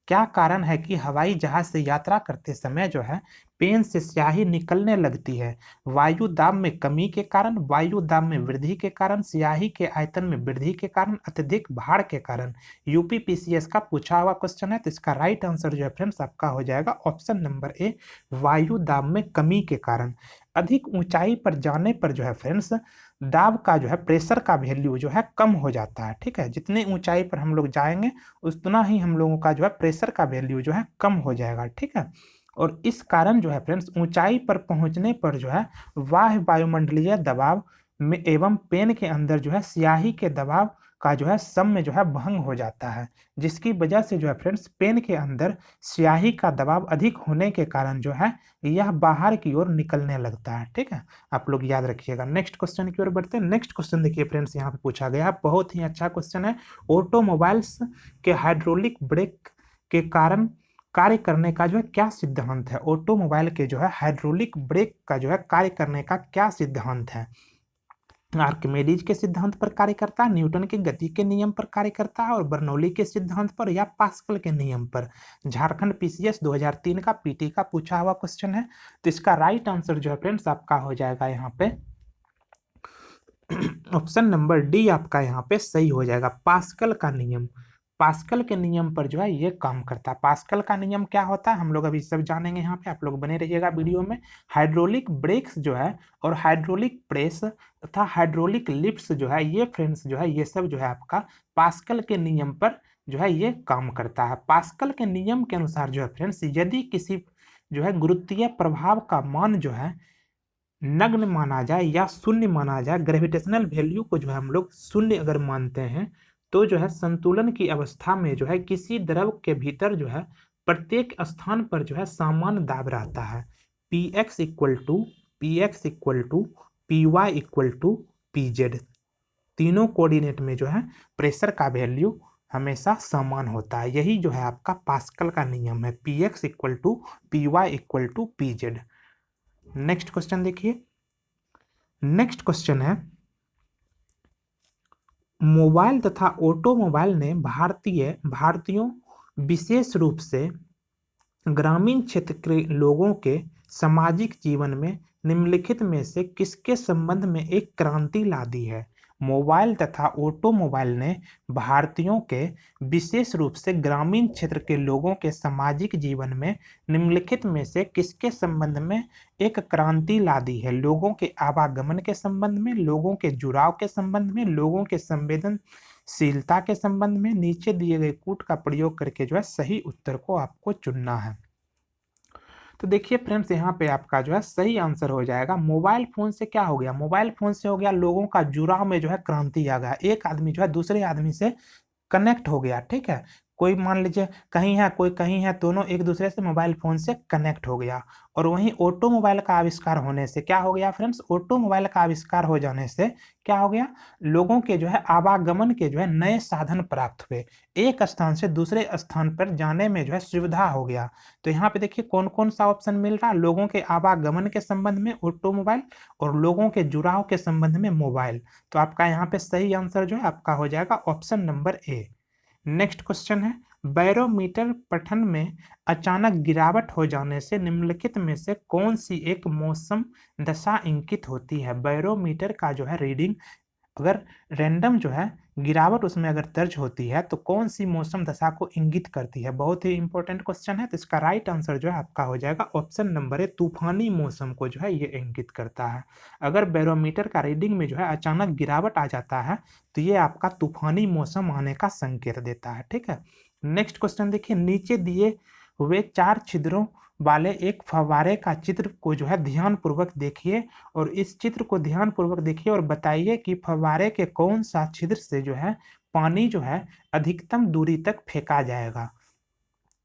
क्या कारण है कि हवाई जहाज से यात्रा करते समय जो है पेन से स्याही निकलने लगती है। वायु दाब में कमी के कारण, वायु दाब में वृद्धि के कारण, स्याही के आयतन में वृद्धि के कारण, अत्यधिक भार के कारण। यूपीपीसीएस का पूछा हुआ क्वेश्चन है, तो इसका राइट आंसर जो है फ्रेंड्स आपका हो जाएगा ऑप्शन नंबर ए, वायु दाब में कमी के कारण। अधिक ऊंचाई पर जाने पर जो है फ्रेंड्स दाब का जो है प्रेशर का वैल्यू जो है कम हो जाता है। ठीक है, जितनी ऊंचाई पर हम लोग जाएंगे उतना ही हम लोगों का जो है प्रेशर का वैल्यू जो है कम हो जाएगा। ठीक है, और इस कारण जो है फ्रेंड्स ऊंचाई पर पहुंचने पर जो है बाह्य वायुमंडलीय दबाव में एवं पेन के अंदर जो है स्याही के दबाव का जो है साम्य जो है भंग हो जाता है, जिसकी वजह से जो है फ्रेंड्स पेन के अंदर स्याही का दबाव अधिक होने के कारण जो है यह बाहर की ओर निकलने लगता है। ठीक है, आप लोग याद रखिएगा। नेक्स्ट क्वेश्चन की ओर बढ़ते हैं। नेक्स्ट क्वेश्चन देखिए फ्रेंड्स, यहाँ पे पूछा गया है, बहुत ही अच्छा क्वेश्चन है। ऑटोमोबाइल्स के हाइड्रोलिक ब्रेक के कारण कार्य करने का जो है क्या सिद्धांत है? ऑटोमोबाइल के जो है हाइड्रोलिक ब्रेक का जो है कार्य करने का क्या सिद्धांत है? आर्किमेडीज के सिद्धांत पर कार्य करता है, न्यूटन के गति के नियम पर कार्य करता है, और बर्नौली के सिद्धांत पर, या पास्कल के नियम पर? झारखंड पीसीएस 2003 का पीटी का पूछा हुआ क्वेश्चन है, तो इसका राइट आंसर जो है फ्रेंड्स आपका हो जाएगा यहाँ पे ऑप्शन नंबर डी आपका यहाँ पे सही हो जाएगा, पास्कल का नियम। पास्कल के नियम पर जो है ये काम करता है। पास्कल का नियम क्या होता है हम लोग अभी सब जानेंगे यहाँ पे, आप लोग बने रहिएगा वीडियो में। हाइड्रोलिक ब्रेक्स जो है और हाइड्रोलिक प्रेस तथा हाइड्रोलिक लिफ्ट्स जो है ये फ्रेंड्स जो है ये सब जो है आपका पास्कल के नियम पर जो है ये काम करता है। पास्कल के नियम के अनुसार जो है फ्रेंड्स यदि किसी जो है गुरुत्वीय प्रभाव का मान जो है नग्न माना जाए या शून्य माना जाए, ग्रेविटेशनल वैल्यू को जो है हम लोग शून्य अगर मानते हैं, तो जो है संतुलन की अवस्था में जो है किसी द्रव के भीतर जो है प्रत्येक स्थान पर जो है समान दाब रहता है। Px equal to Py equal to Pz, तीनों कोऑर्डिनेट में जो है प्रेशर का वैल्यू हमेशा समान होता है। यही जो है आपका पास्कल का नियम है, Px equal to Py equal to Pz। Next question देखिए। नेक्स्ट क्वेश्चन है, मोबाइल तथा ऑटोमोबाइल ने भारतीयों विशेष रूप से ग्रामीण क्षेत्र के लोगों के सामाजिक जीवन में निम्नलिखित में से किसके संबंध में एक क्रांति ला दी है? मोबाइल तथा ऑटोमोबाइल ने भारतीयों के विशेष रूप से ग्रामीण क्षेत्र के लोगों के सामाजिक जीवन में निम्नलिखित में से किसके संबंध में एक क्रांति ला दी है? लोगों के आवागमन के संबंध में, लोगों के जुड़ाव के संबंध में, लोगों के संवेदनशीलता के संबंध में? नीचे दिए गए कूट का प्रयोग करके जो है सही उत्तर को आपको चुनना है। तो देखिए फ्रेंड्स यहाँ पे आपका जो है सही आंसर हो जाएगा, मोबाइल फोन से क्या हो गया? मोबाइल फोन से हो गया लोगों का जुड़ाव में जो है क्रांति आ गया। एक आदमी जो है दूसरे आदमी से कनेक्ट हो गया। ठीक है, कोई मान लीजिए कहीं है कोई कहीं है, दोनों एक दूसरे से मोबाइल फोन से कनेक्ट हो गया। और वहीं ऑटोमोबाइल का आविष्कार होने से क्या हो गया फ्रेंड्स? ऑटोमोबाइल का आविष्कार हो जाने से क्या हो गया? लोगों के जो है आवागमन के जो है नए साधन प्राप्त हुए, एक स्थान से दूसरे स्थान पर जाने में जो है सुविधा हो गया। तो यहाँ पे देखिए कौन कौन सा ऑप्शन मिल रहा है? लोगों के आवागमन के संबंध में ऑटोमोबाइल, और लोगों के जुड़ाव के संबंध में मोबाइल। तो आपका यहाँ पे सही आंसर जो है आपका हो जाएगा option number A. Next question है, बैरोमीटर पठन में अचानक गिरावट हो जाने से निम्नलिखित में से कौन सी एक मौसम दशा इंकित होती है? बैरोमीटर का जो है रीडिंग अगर रैंडम जो है गिरावट उसमें अगर दर्ज होती है तो कौन सी मौसम दशा को इंगित करती है? बहुत ही इंपॉर्टेंट क्वेश्चन है, तो इसका राइट आंसर जो है आपका हो जाएगा ऑप्शन नंबर ए, तूफानी मौसम को जो है ये इंगित करता है। अगर बैरोमीटर का रीडिंग में जो है अचानक गिरावट आ जाता है तो ये आपका तूफानी मौसम आने का संकेत देता है। ठीक है, नेक्स्ट क्वेश्चन देखिए, नीचे दिए हुए 4 छिद्रों वाले एक फव्वारे का चित्र को जो है ध्यानपूर्वक देखिए, और इस चित्र को ध्यानपूर्वक देखिए और बताइए कि फव्वारे के कौन सा छिद्र से जो है पानी जो है अधिकतम दूरी तक फेंका जाएगा?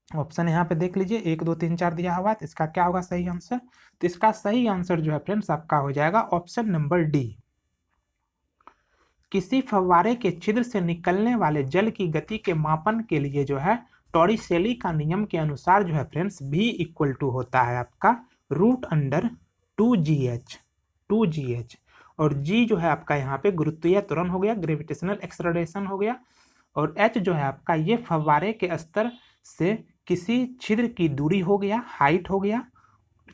ऑप्शन यहाँ पे देख लीजिए, 1 2 3 4 दिया हुआ है, तो इसका क्या होगा सही आंसर? तो इसका सही आंसर जो है फ्रेंड्स आपका हो जाएगा ऑप्शन नंबर डी। किसी फव्वारे के छिद्र से निकलने वाले जल की गति के मापन के लिए जो है टॉरिसेली का नियम के अनुसार जो है फ्रेंड्स v इक्वल टू होता है आपका √2gh, और g जो है आपका यहाँ पे गुरुत्वीय त्वरण हो गया, ग्रेविटेशनल एक्सेलरेशन हो गया, और h जो है आपका ये फव्वारे के स्तर से किसी छिद्र की दूरी हो गया, हाइट हो गया,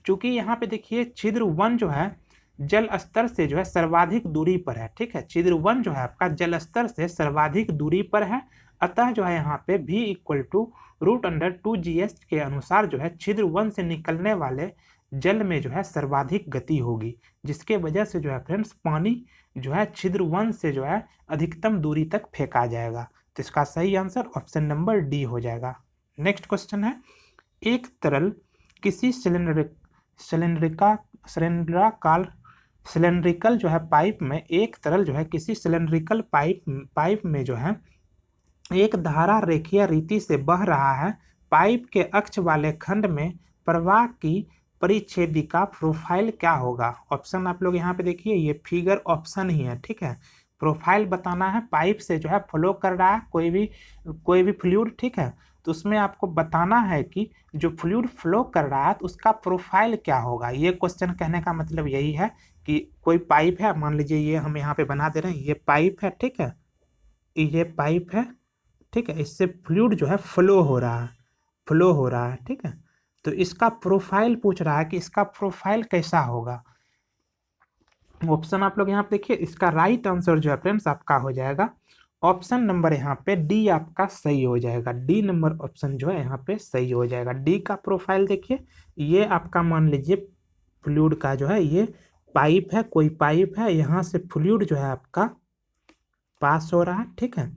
चूंकि यहाँ पे देखिए छिद्र 1 जो है जल स्तर से जो है सर्वाधिक दूरी पर है, ठीक है। छिद्र 1 जो है आपका जल स्तर से सर्वाधिक दूरी पर है, अतः जो है यहाँ पे v इक्वल टू √2GS के अनुसार जो है छिद्र 1 से निकलने वाले जल में जो है सर्वाधिक गति होगी, जिसके वजह से जो है फ्रेंड्स पानी जो है छिद्र 1 से जो है अधिकतम दूरी तक फेंका जाएगा। तो इसका सही आंसर ऑप्शन नंबर डी हो जाएगा। नेक्स्ट क्वेश्चन है, एक तरल किसी सिलेंड्रिकल जो है पाइप में, एक तरल जो है किसी सिलेंड्रिकल पाइप में जो है एक धारा रेखीय रीति से बह रहा है। पाइप के अक्ष वाले खंड में प्रवाह की परिच्छेदिका प्रोफाइल क्या होगा? ऑप्शन आप लोग यहाँ पे देखिए, ये फिगर ऑप्शन ही है, ठीक है। प्रोफाइल बताना है, पाइप से जो है फ्लो कर रहा है कोई भी फ्लूइड, ठीक है। तो उसमें आपको बताना है कि जो फ्लूइड फ्लो कर रहा है तो उसका प्रोफाइल क्या होगा। ये क्वेश्चन कहने का मतलब यही है कि कोई पाइप है, मान लीजिए ये हम यहाँ पे बना दे रहे हैं, ये पाइप है, ठीक है, ये पाइप है, ठीक है। इससे फ्लूइड जो है फ्लो हो रहा है, ठीक है। तो इसका प्रोफाइल पूछ रहा है कि इसका प्रोफाइल कैसा होगा। ऑप्शन आप लोग यहाँ पे देखिए, इसका राइट आंसर जो है फ्रेंड्स आपका हो जाएगा ऑप्शन नंबर यहाँ पे डी आपका सही हो जाएगा। डी नंबर ऑप्शन जो है यहाँ पे सही हो जाएगा। डी का प्रोफाइल देखिए, ये आपका मान लीजिए फ्लूइड का जो है ये पाइप है, कोई पाइप है, यहाँ से फ्लूइड जो है आपका पास हो रहा है, ठीक है।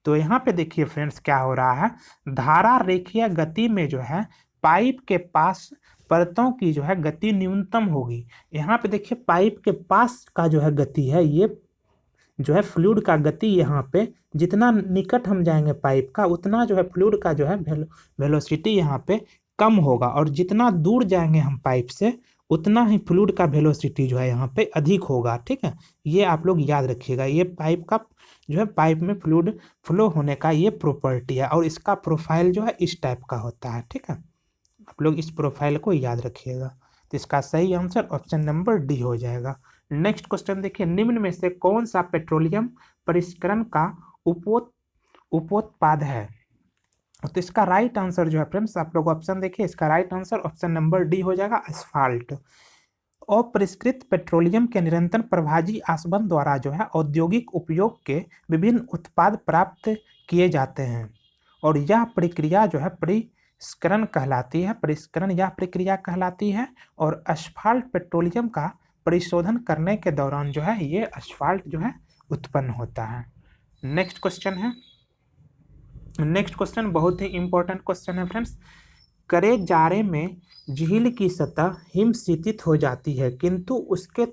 तो यहाँ पे देखिए फ्रेंड्स क्या हो रहा है, धारा रेखीय गति में जो है पाइप के पास परतों की जो है गति न्यूनतम होगी। यहाँ पे देखिए पाइप के पास का जो है गति है, ये जो है फ्लूइड का गति यहाँ पे जितना निकट हम जाएंगे पाइप का उतना जो है फ्लूइड का जो है वेलोसिटी यहाँ पे कम होगा, और जितना दूर जाएंगे हम पाइप से उतना ही फ्लूइड का वेलोसिटी जो है यहाँ पे अधिक होगा, ठीक है। ये आप लोग याद रखिएगा, ये पाइप का जो है पाइप में फ्लूइड फ्लो होने का ये प्रॉपर्टी है, और इसका प्रोफाइल जो है इस टाइप का होता है, ठीक है। आप लोग इस प्रोफाइल को याद रखिएगा। तो इसका सही आंसर ऑप्शन नंबर डी हो जाएगा। नेक्स्ट क्वेश्चन देखिए, निम्न में से कौन सा पेट्रोलियम परिष्करण का उपोत्पाद है? तो इसका राइट आंसर जो है फ्रेंड्स आप लोग ऑप्शन देखिए, इसका right answer option number D हो जाएगा, एस्फाल्ट। अपरिष्कृत पेट्रोलियम के निरंतर प्रवाही आसवन द्वारा जो है औद्योगिक उपयोग के विभिन्न उत्पाद प्राप्त किए जाते हैं, और यह प्रक्रिया जो है परिष्करण कहलाती है, परिष्करण यह प्रक्रिया कहलाती है। और एस्फाल्ट पेट्रोलियम का परिशोधन करने के दौरान जो है ये एस्फाल्ट जो है उत्पन्न होता है। नेक्स्ट क्वेश्चन है, नेक्स्ट क्वेश्चन बहुत ही इंपॉर्टेंट क्वेश्चन है फ्रेंड्स। करे जारे में झील की सतह हिमशीतित हो जाती है, किंतु उसके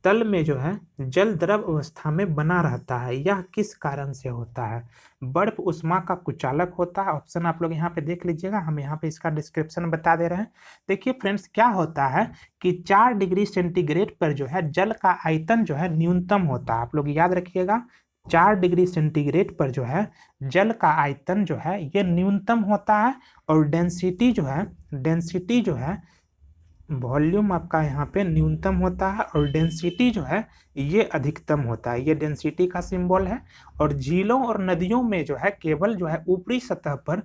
तल में जो है जल द्रव अवस्था में बना रहता है, यह किस कारण से होता है? बर्फ उष्मा का कुचालक होता है। ऑप्शन आप लोग यहाँ पे देख लीजिएगा, हम यहाँ पे इसका डिस्क्रिप्शन बता दे रहे हैं। देखिए फ्रेंड्स क्या होता है कि 4 डिग्री सेंटीग्रेड पर जो है जल का आयतन जो है न्यूनतम होता है। आप लोग याद रखिएगा, 4 डिग्री सेंटीग्रेड पर जो है जल का आयतन जो है ये न्यूनतम होता है, और डेंसिटी जो है वॉल्यूम आपका यहाँ पे न्यूनतम होता है, और डेंसिटी जो है ये अधिकतम होता है। ये डेंसिटी का सिंबल है। और झीलों और नदियों में जो है केवल जो है ऊपरी सतह पर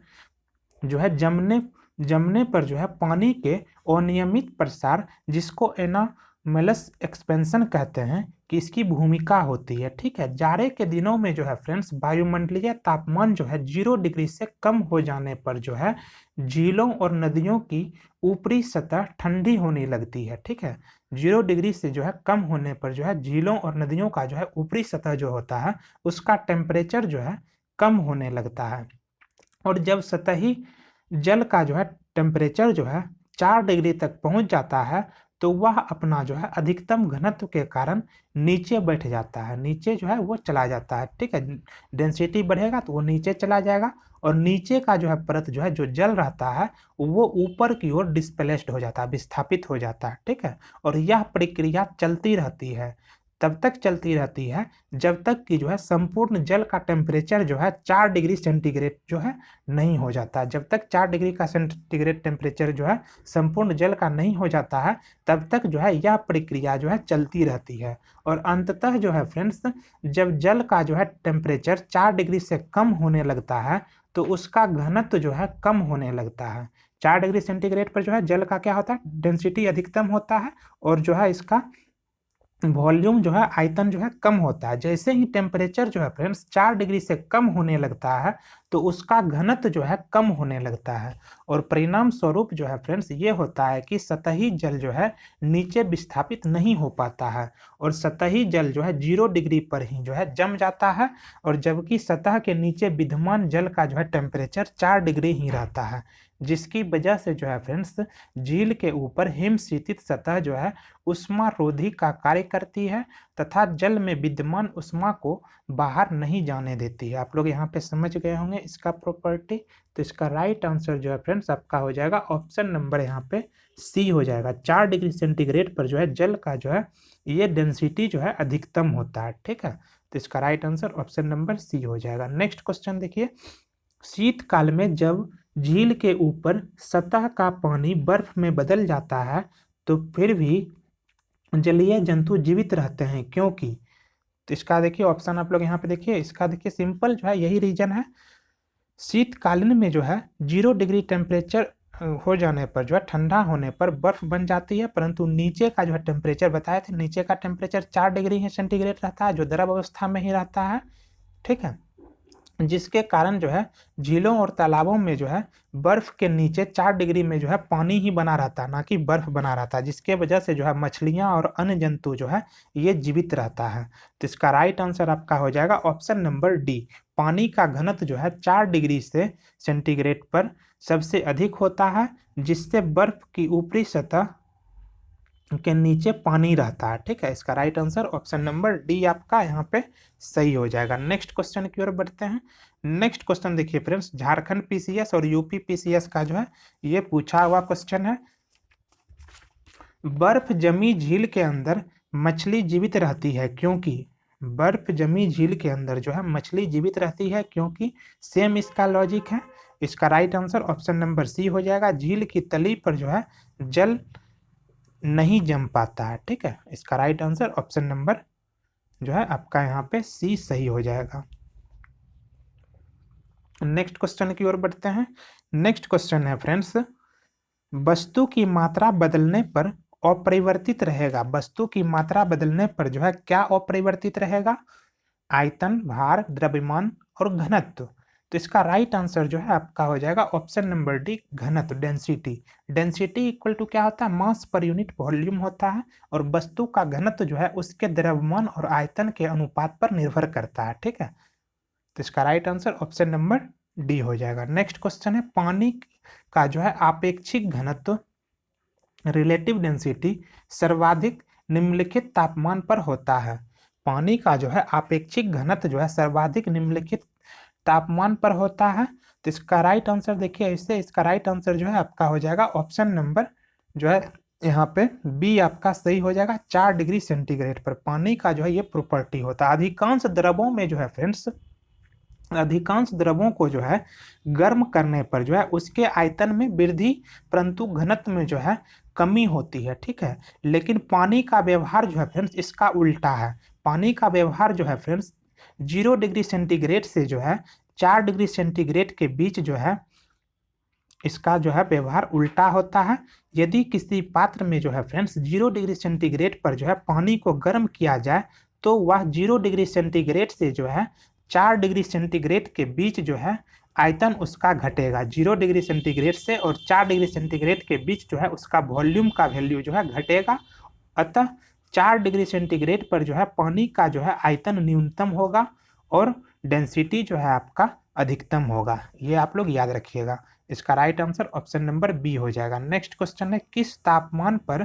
जो है जमने पर जो है पानी के अनियमित प्रसार, जिसको एनामलस एक्सपेंशन कहते हैं, कि इसकी भूमिका होती है, ठीक है। जाड़े के दिनों में जो है फ्रेंड्स वायुमंडलीय तापमान जो है 0 डिग्री से कम हो जाने पर जो है झीलों और नदियों की ऊपरी सतह ठंडी होने लगती है, ठीक है। 0 डिग्री से जो है कम होने पर जो है झीलों और नदियों का जो है ऊपरी सतह जो होता है उसका टेम्परेचर जो है कम होने लगता है। और जब सतही जल का जो है टेम्परेचर जो है 4 डिग्री तक पहुंच जाता है तो वह अपना जो है अधिकतम घनत्व के कारण नीचे बैठ जाता है, नीचे जो है वो चला जाता है, ठीक है। डेंसिटी बढ़ेगा तो वो नीचे चला जाएगा, और नीचे का जो है परत जो है जो जल रहता है वो ऊपर की ओर डिस्प्लेस्ड हो जाता है, विस्थापित हो जाता है, ठीक है। और यह प्रक्रिया चलती रहती है, तब तक चलती रहती है जब तक कि जो है संपूर्ण जल का टेम्परेचर जो है 4 डिग्री सेंटीग्रेड जो है नहीं हो जाता। जब तक 4 डिग्री का सेंटीग्रेड टेम्परेचर जो है संपूर्ण जल का नहीं हो जाता है तब तक जो है यह प्रक्रिया जो है चलती रहती है। और अंततः जो है फ्रेंड्स जब जल का जो है टेम्परेचर 4 डिग्री से कम होने लगता है तो उसका घनत्व जो है कम होने लगता है। 4 डिग्री सेंटीग्रेड पर जो है जल का क्या होता है, डेंसिटी अधिकतम होता है और जो है इसका वॉल्यूम जो है, आयतन जो है कम होता है। जैसे ही टेम्परेचर जो है फ्रेंड्स 4 डिग्री से कम होने लगता है तो उसका घनत्व जो है कम होने लगता है और परिणाम स्वरूप जो है फ्रेंड्स ये होता है कि सतही जल जो है नीचे विस्थापित नहीं हो पाता है और सतही जल जो है 0 डिग्री पर ही जो है जम जाता है और जबकि सतह के नीचे विद्यमान जल का जो है टेम्परेचर 4 डिग्री ही रहता है, जिसकी वजह से जो है फ्रेंड्स झील के ऊपर हिमशीतित सतह जो है उष्मारोधी का कार्य करती है तथा जल में विद्यमान उष्मा को बाहर नहीं जाने देती है। आप लोग यहाँ पे समझ गए होंगे इसका प्रॉपर्टी। तो इसका राइट आंसर जो है फ्रेंड्स आपका हो जाएगा ऑप्शन नंबर यहाँ पे सी हो जाएगा। 4 डिग्री सेंटीग्रेड पर जो है जल का जो है ये डेंसिटी जो है अधिकतम होता है। ठीक है, तो इसका right answer option number C हो जाएगा। नेक्स्ट क्वेश्चन देखिए, शीतकाल में जब झील के ऊपर सतह का पानी बर्फ में बदल जाता है तो फिर भी जलीय जंतु जीवित रहते हैं, क्योंकि? तो इसका देखिए ऑप्शन आप लोग यहाँ पे देखिए, इसका देखिए सिंपल जो है यही रीजन है। शीतकालीन में जो है 0 डिग्री टेम्परेचर हो जाने पर जो है ठंडा होने पर बर्फ बन जाती है, परंतु नीचे का जो है टेम्परेचर बताए थे, नीचे का टेम्परेचर 4 डिग्री है सेंटीग्रेड रहता है जो द्रव अवस्था में ही रहता है। ठीक है, जिसके कारण जो है झीलों और तालाबों में जो है बर्फ के नीचे 4 डिग्री में जो है पानी ही बना रहता है, ना कि बर्फ बना रहता है, जिसके वजह से जो है मछलियां और अन्य जंतु जो है ये जीवित रहता है। तो इसका राइट आंसर आपका हो जाएगा ऑप्शन नंबर डी। पानी का घनत्व जो है 4 डिग्री से सेंटीग्रेड पर सबसे अधिक होता है, जिससे बर्फ की ऊपरी सतह के नीचे पानी रहता है। ठीक है, इसका right answer option number D आपका यहाँ पे सही हो जाएगा। नेक्स्ट क्वेश्चन की ओर बढ़ते हैं। नेक्स्ट क्वेश्चन देखिए फ्रेंड्स, झारखंड पीसीएस और यूपी पीसीएस का जो है ये पूछा हुआ क्वेश्चन है। बर्फ जमी झील के अंदर मछली जीवित रहती है क्योंकि? बर्फ जमी झील के अंदर जो है मछली जीवित रहती है क्योंकि? सेम इसका लॉजिक है। इसका right answer option number C हो जाएगा। झील की तली पर जो है जल नहीं जम पाता है। ठीक है, इसका राइट आंसर ऑप्शन नंबर जो है आपका यहाँ पे सी सही हो जाएगा। नेक्स्ट क्वेश्चन की ओर बढ़ते हैं। नेक्स्ट क्वेश्चन है फ्रेंड्स, वस्तु की मात्रा बदलने पर अपरिवर्तित रहेगा। वस्तु की मात्रा बदलने पर जो है क्या अपरिवर्तित रहेगा? आयतन, भार, द्रव्यमान और घनत्व। तो इसका राइट आंसर जो है आपका हो जाएगा ऑप्शन नंबर डी, घनत्व, डेंसिटी। डेंसिटी इक्वल टू क्या होता है? मास पर यूनिट वॉल्यूम होता है और वस्तु का घनत्व जो है उसके द्रव्यमान और आयतन के अनुपात पर निर्भर करता है। ठीक है, तो इसका right answer option number D हो जाएगा। नेक्स्ट क्वेश्चन है, पानी का जो है आपेक्षिक घनत्व, रिलेटिव डेंसिटी सर्वाधिक निम्नलिखित तापमान पर होता है। पानी का जो है आपेक्षिक घनत्व जो है सर्वाधिक निम्नलिखित तापमान पर होता है। तो इसका राइट आंसर देखिए इससे, इसका राइट आंसर जो है आपका हो जाएगा ऑप्शन नंबर जो है यहाँ पे बी आपका सही हो जाएगा। 4 डिग्री सेंटीग्रेड पर पानी का जो है ये प्रॉपर्टी होता है। अधिकांश द्रवों में जो है फ्रेंड्स, अधिकांश द्रवों को जो है गर्म करने पर जो है उसके आयतन में वृद्धि परंतु घनत्व में जो है कमी होती है। ठीक है, लेकिन पानी का व्यवहार जो है फ्रेंड्स इसका उल्टा है। पानी का व्यवहार जो है फ्रेंड्स 0 डिग्री सेंटीग्रेड से जो है 4 डिग्री सेंटीग्रेड के बीच जो है इसका जो है व्यवहार उल्टा होता है। यदि किसी पात्र में जो है फ्रेंड्स 0 डिग्री सेंटीग्रेड पर जो है पानी को गर्म किया जाए तो वह 0 डिग्री सेंटीग्रेड से जो है 4 डिग्री सेंटीग्रेड के बीच जो है आयतन उसका घटेगा। 0 डिग्री सेंटीग्रेड से और 4 डिग्री सेंटीग्रेड के बीच जो है उसका वॉल्यूम का वैल्यू जो है घटेगा। अतः 4 डिग्री सेंटीग्रेड पर जो है पानी का जो है आयतन न्यूनतम होगा और डेंसिटी जो है आपका अधिकतम होगा। ये आप लोग याद रखिएगा। इसका right answer option number B हो जाएगा। नेक्स्ट क्वेश्चन है, किस तापमान पर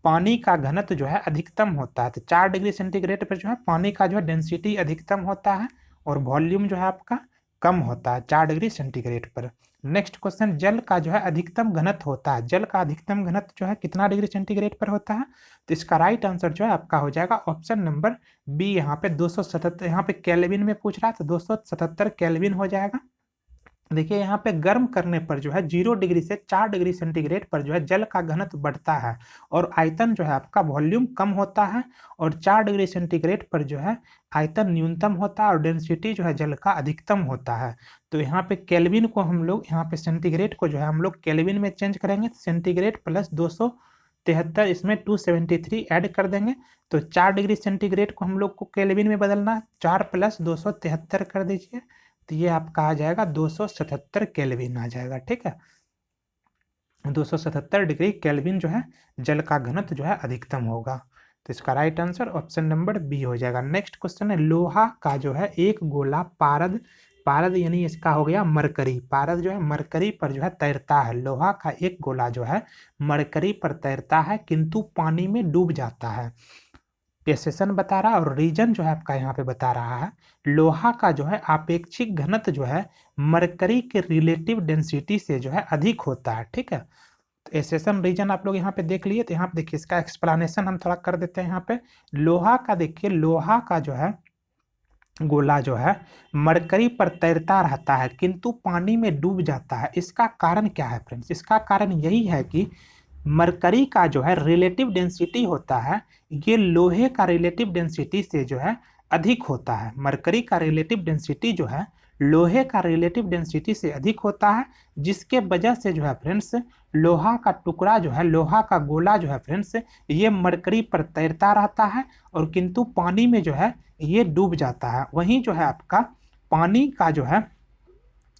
पानी का घनत्व जो है अधिकतम होता है? तो 4 डिग्री सेंटीग्रेड पर जो है पानी का जो है डेंसिटी अधिकतम होता है और वॉल्यूम जो है आपका कम होता है 4 डिग्री सेंटीग्रेड पर। नेक्स्ट क्वेश्चन, जल का जो है अधिकतम घनत्व होता है, जल का अधिकतम घनत्व जो है कितना डिग्री सेंटीग्रेड पर होता है? तो इसका राइट आंसर जो है आपका हो जाएगा ऑप्शन नंबर बी, यहाँ पे 277, यहाँ पे केल्विन में पूछ रहा है तो 277 केल्विन हो जाएगा। देखिए यहाँ पे गर्म करने पर जो है 0 डिग्री से 4 डिग्री सेंटीग्रेड पर जो है जल का घनत्व बढ़ता है और आयतन जो है आपका वॉल्यूम कम होता है, और 4 डिग्री सेंटीग्रेड पर जो है आयतन न्यूनतम होता है और डेंसिटी जो है जल का अधिकतम होता है। तो यहाँ पे केल्विन को हम लोग, यहाँ पे सेंटीग्रेड को जो है हम लोग केल्विन में चेंज करेंगे। सेंटीग्रेड प्लस 273, इसमें 273 ऐड कर देंगे। तो 4 डिग्री सेंटीग्रेड को हम लोग को केल्विन में बदलना, 4 प्लस 273 कर दीजिए, तो ये आपका आ जाएगा 277 केल्विन आ जाएगा। ठीक है, 277 डिग्री केल्विन जो है जल का घनत्व जो है अधिकतम होगा। तो इसका right answer option number B हो जाएगा। नेक्स्ट क्वेश्चन है, लोहा का जो है एक गोला पारद, पारद यानी इसका हो गया मरकरी, पारद जो है मरकरी पर जो है तैरता है। लोहा का एक गोला जो है मरकरी पर तैरता है किंतु पानी में डूब जाता है। सेशन बता रहा है और रीजन जो है आपका यहाँ पे बता रहा है। लोहा का जो है आपेक्षिक घनत्व जो है मरकरी के रिलेटिव डेंसिटी से जो है अधिक होता है। ठीक है, तो सेशन रीजन आप लोग यहाँ पे देख लिए। तो यहाँ पे देखिए इसका एक्सप्लेनेशन हम थोड़ा कर देते हैं। यहाँ पे लोहा का देखिए, लोहा का जो है गोला जो है मरकरी पर तैरता रहता है किंतु पानी में डूब जाता है। इसका कारण क्या है फ्रेंड्स? इसका कारण यही है कि मरकरी का जो है रिलेटिव डेंसिटी होता है, ये लोहे का रिलेटिव डेंसिटी से जो है अधिक होता है। मरकरी का रिलेटिव डेंसिटी जो है लोहे का रिलेटिव डेंसिटी से अधिक होता है, जिसके वजह से जो है फ्रेंड्स लोहा का टुकड़ा जो है, लोहा का गोला जो है फ्रेंड्स, ये मरकरी पर तैरता रहता है और किंतु पानी में जो है ये डूब जाता है। वहीं जो है आपका पानी का जो है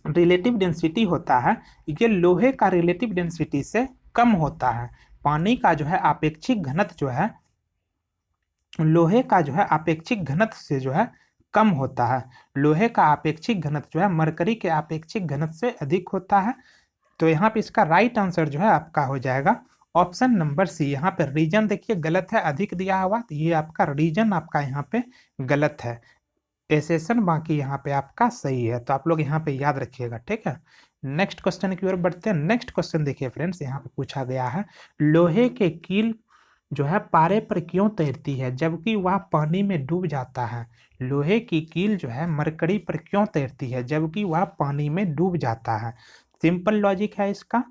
रिलेटिव डेंसिटी होता है, ये लोहे का रिलेटिव डेंसिटी से कम होता है। पानी का जो है आपेक्षिक घनत्व जो है लोहे का जो है आपेक्षिक घनत्व से जो है कम होता है। लोहे का आपेक्षिक घनत्व जो है मरकरी के आपेक्षिक घनत्व से अधिक होता है। तो यहाँ पे इसका राइट आंसर जो है आपका हो जाएगा ऑप्शन नंबर सी। यहाँ पे रीजन देखिए गलत है, अधिक दिया हुआ, तो ये आपका रीजन आपका यहाँ पे गलत है। एसेशन बाकी यहाँ पे आपका सही है, तो आप लोग यहाँ पे याद रखिएगा। ठीक है, नेक्स्ट क्वेश्चन की ओर बढ़ते हैं। नेक्स्ट क्वेश्चन देखिए फ्रेंड्स, यहाँ पे पूछा गया है, लोहे के कील जो है पारे पर क्यों तैरती है जबकि वह पानी में डूब जाता है? लोहे की कील जो है मरकरी पर क्यों तैरती है जबकि वह पानी में डूब जाता है? सिंपल लॉजिक है इसका।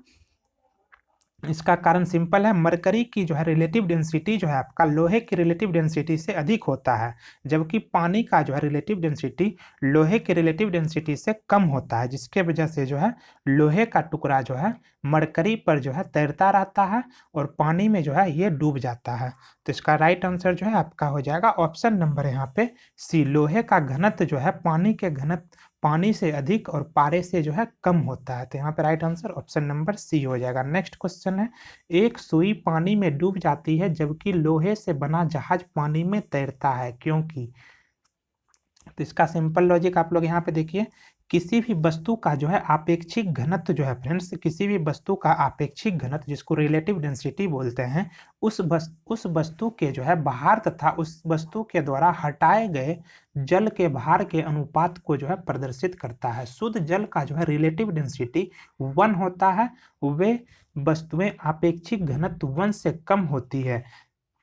इसका कारण सिंपल है, मरकरी की जो है रिलेटिव डेंसिटी जो है आपका लोहे की रिलेटिव डेंसिटी से अधिक होता है, जबकि पानी का जो है रिलेटिव डेंसिटी लोहे की रिलेटिव डेंसिटी से कम होता है, जिसके वजह से जो है लोहे का टुकड़ा जो है मरकरी पर जो है तैरता रहता है और पानी में जो है ये डूब जाता है। तो इसका राइट आंसर जो है आपका हो जाएगा ऑप्शन नंबर यहाँ पे सी। लोहे का घनत्व जो है पानी के घनत्व, पानी से अधिक और पारे से जो है कम होता है। तो यहाँ पे right answer option number C हो जाएगा। नेक्स्ट क्वेश्चन है, एक सुई पानी में डूब जाती है जबकि लोहे से बना जहाज पानी में तैरता है, क्योंकि? तो इसका सिंपल लॉजिक आप लोग यहाँ पे देखिए, किसी भी वस्तु का जो है आपेक्षिक घनत्व जो है फ्रेंड्स, किसी भी वस्तु का आपेक्षिक घनत्व जिसको रिलेटिव डेंसिटी बोलते हैं, उस वस्तु के जो है भार तथा उस वस्तु के द्वारा हटाए गए जल के भार के अनुपात को जो है प्रदर्शित करता है। शुद्ध जल का जो है रिलेटिव डेंसिटी 1 होता है, वे वस्तुएं आपेक्षिक घनत्व 1 से कम होती है।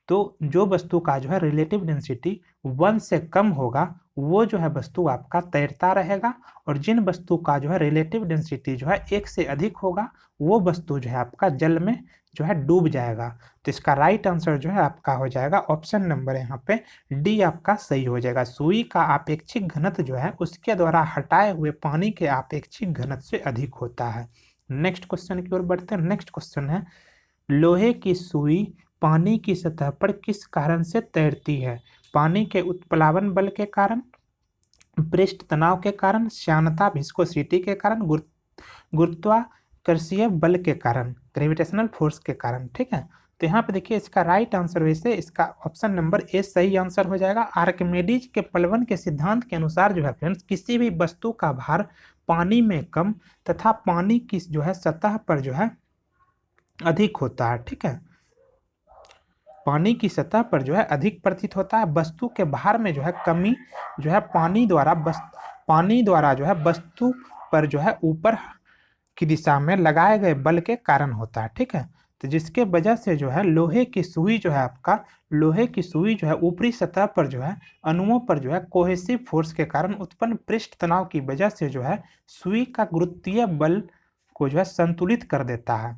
तो जो वस्तु का जो है रिलेटिव डेंसिटी 1 से कम होगा वो जो है वस्तु आपका तैरता रहेगा, और जिन वस्तु का जो है रिलेटिव डेंसिटी जो है 1 से अधिक होगा वो वस्तु जो है आपका जल में जो है डूब जाएगा। तो इसका राइट आंसर जो है आपका हो जाएगा ऑप्शन नंबर यहाँ पे डी आपका सही हो जाएगा। सुई का आपेक्षिक घनत्व जो है उसके द्वारा हटाए हुए पानी के आपेक्षिक घनत्व से अधिक होता है। नेक्स्ट क्वेश्चन की ओर बढ़ते हैं। नेक्स्ट क्वेश्चन है, लोहे की सुई पानी की सतह पर किस कारण से तैरती है? पानी के उत्प्लावन बल के कारण, पृष्ठ तनाव के कारण, श्यानता विस्कोसिटी के कारण, गुरुत्वाकर्षीय बल के कारण, ग्रेविटेशनल फोर्स के कारण। ठीक है, तो यहाँ पे देखिए इसका राइट आंसर वैसे इसका ऑप्शन नंबर ए सही आंसर हो जाएगा। आर्किमिडीज के प्लवन के सिद्धांत के अनुसार जो है फ्रेंड्स, किसी भी वस्तु का भार पानी में कम तथा पानी की जो है सतह पर जो है अधिक होता है। ठीक है, पानी की सतह पर जो है अधिक प्रतीत होता है। वस्तु के भार में जो है कमी जो है पानी द्वारा जो है वस्तु पर जो है ऊपर की दिशा में लगाए गए बल के कारण होता है। ठीक है, तो जिसके वजह से जो है लोहे की सुई जो है आपका, लोहे की सुई जो है ऊपरी सतह पर जो है अणुओं पर जो है कोहेसिव फोर्स के कारण उत्पन्न पृष्ठ तनाव की वजह से जो है सुई का गुरुत्वीय बल को जो है संतुलित कर देता है।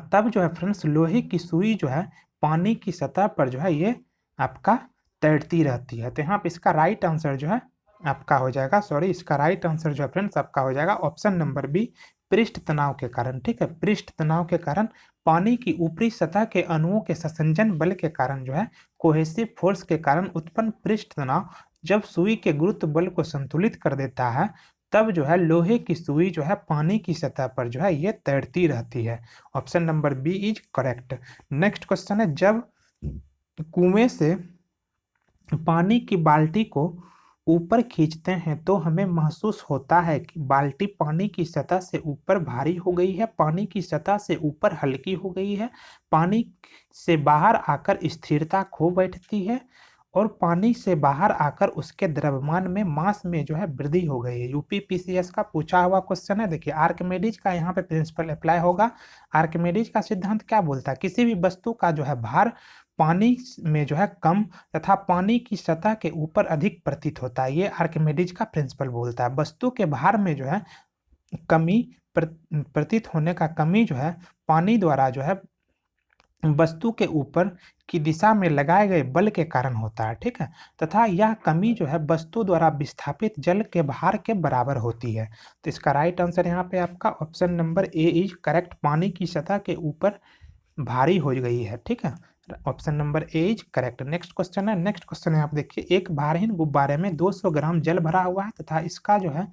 तब जो है फ्रेंड्स लोहे की सुई जो है पानी की सतह पर जो है ये आपका तैरती रहती है। तो यहाँ पे इसका राइट आंसर जो है आपका हो जाएगा, सॉरी, इसका राइट आंसर जो है फ्रेंड्स आपका हो जाएगा ऑप्शन नंबर बी, पृष्ठ तनाव के कारण। ठीक है, पृष्ठ तनाव के कारण पानी की ऊपरी सतह के अणुओं के संसंजन बल के कारण जो है कोहेसिव फोर्स के कारण उत्पन्न पृष्ठ तनाव जब सुई के गुरुत्व बल को संतुलित कर देता है, तब जो है लोहे की सुई जो है पानी की सतह पर जो है ये तैरती रहती है। Option number B is correct. Next question है, जब कुएं से पानी की बाल्टी को ऊपर खींचते हैं तो हमें महसूस होता है कि बाल्टी पानी की सतह से ऊपर भारी हो गई है, पानी की सतह से ऊपर हल्की हो गई है, पानी से बाहर आकर स्थिरता खो बैठती है और पानी से बाहर आकर उसके द्रव्यमान में मास में जो है वृद्धि हो गई है। यूपीपीसीएस का पूछा हुआ क्वेश्चन है। देखिए आर्किमिडीज का यहाँ पे प्रिंसिपल अप्लाई होगा। आर्किमिडीज का सिद्धांत क्या बोलता है, किसी भी वस्तु का जो है भार पानी में जो है कम तथा पानी की सतह के ऊपर अधिक प्रतीत होता है। ये आर्किमिडीज का प्रिंसिपल बोलता है। वस्तु के भार में जो है कमी प्रतीत होने का कमी जो है पानी द्वारा जो है वस्तु के ऊपर की दिशा में लगाए गए बल के कारण होता है। ठीक है, तथा यह कमी जो है वस्तु द्वारा विस्थापित जल के भार के बराबर होती है। तो इसका राइट आंसर यहाँ पे आपका option number A is correct, पानी की सतह के ऊपर भारी हो गई है। ठीक है, option number A is correct. Next question है, नेक्स्ट क्वेश्चन है आप देखिए, एक भारहीन गुब्बारे में 200 ग्राम जल भरा हुआ है तथा इसका जो है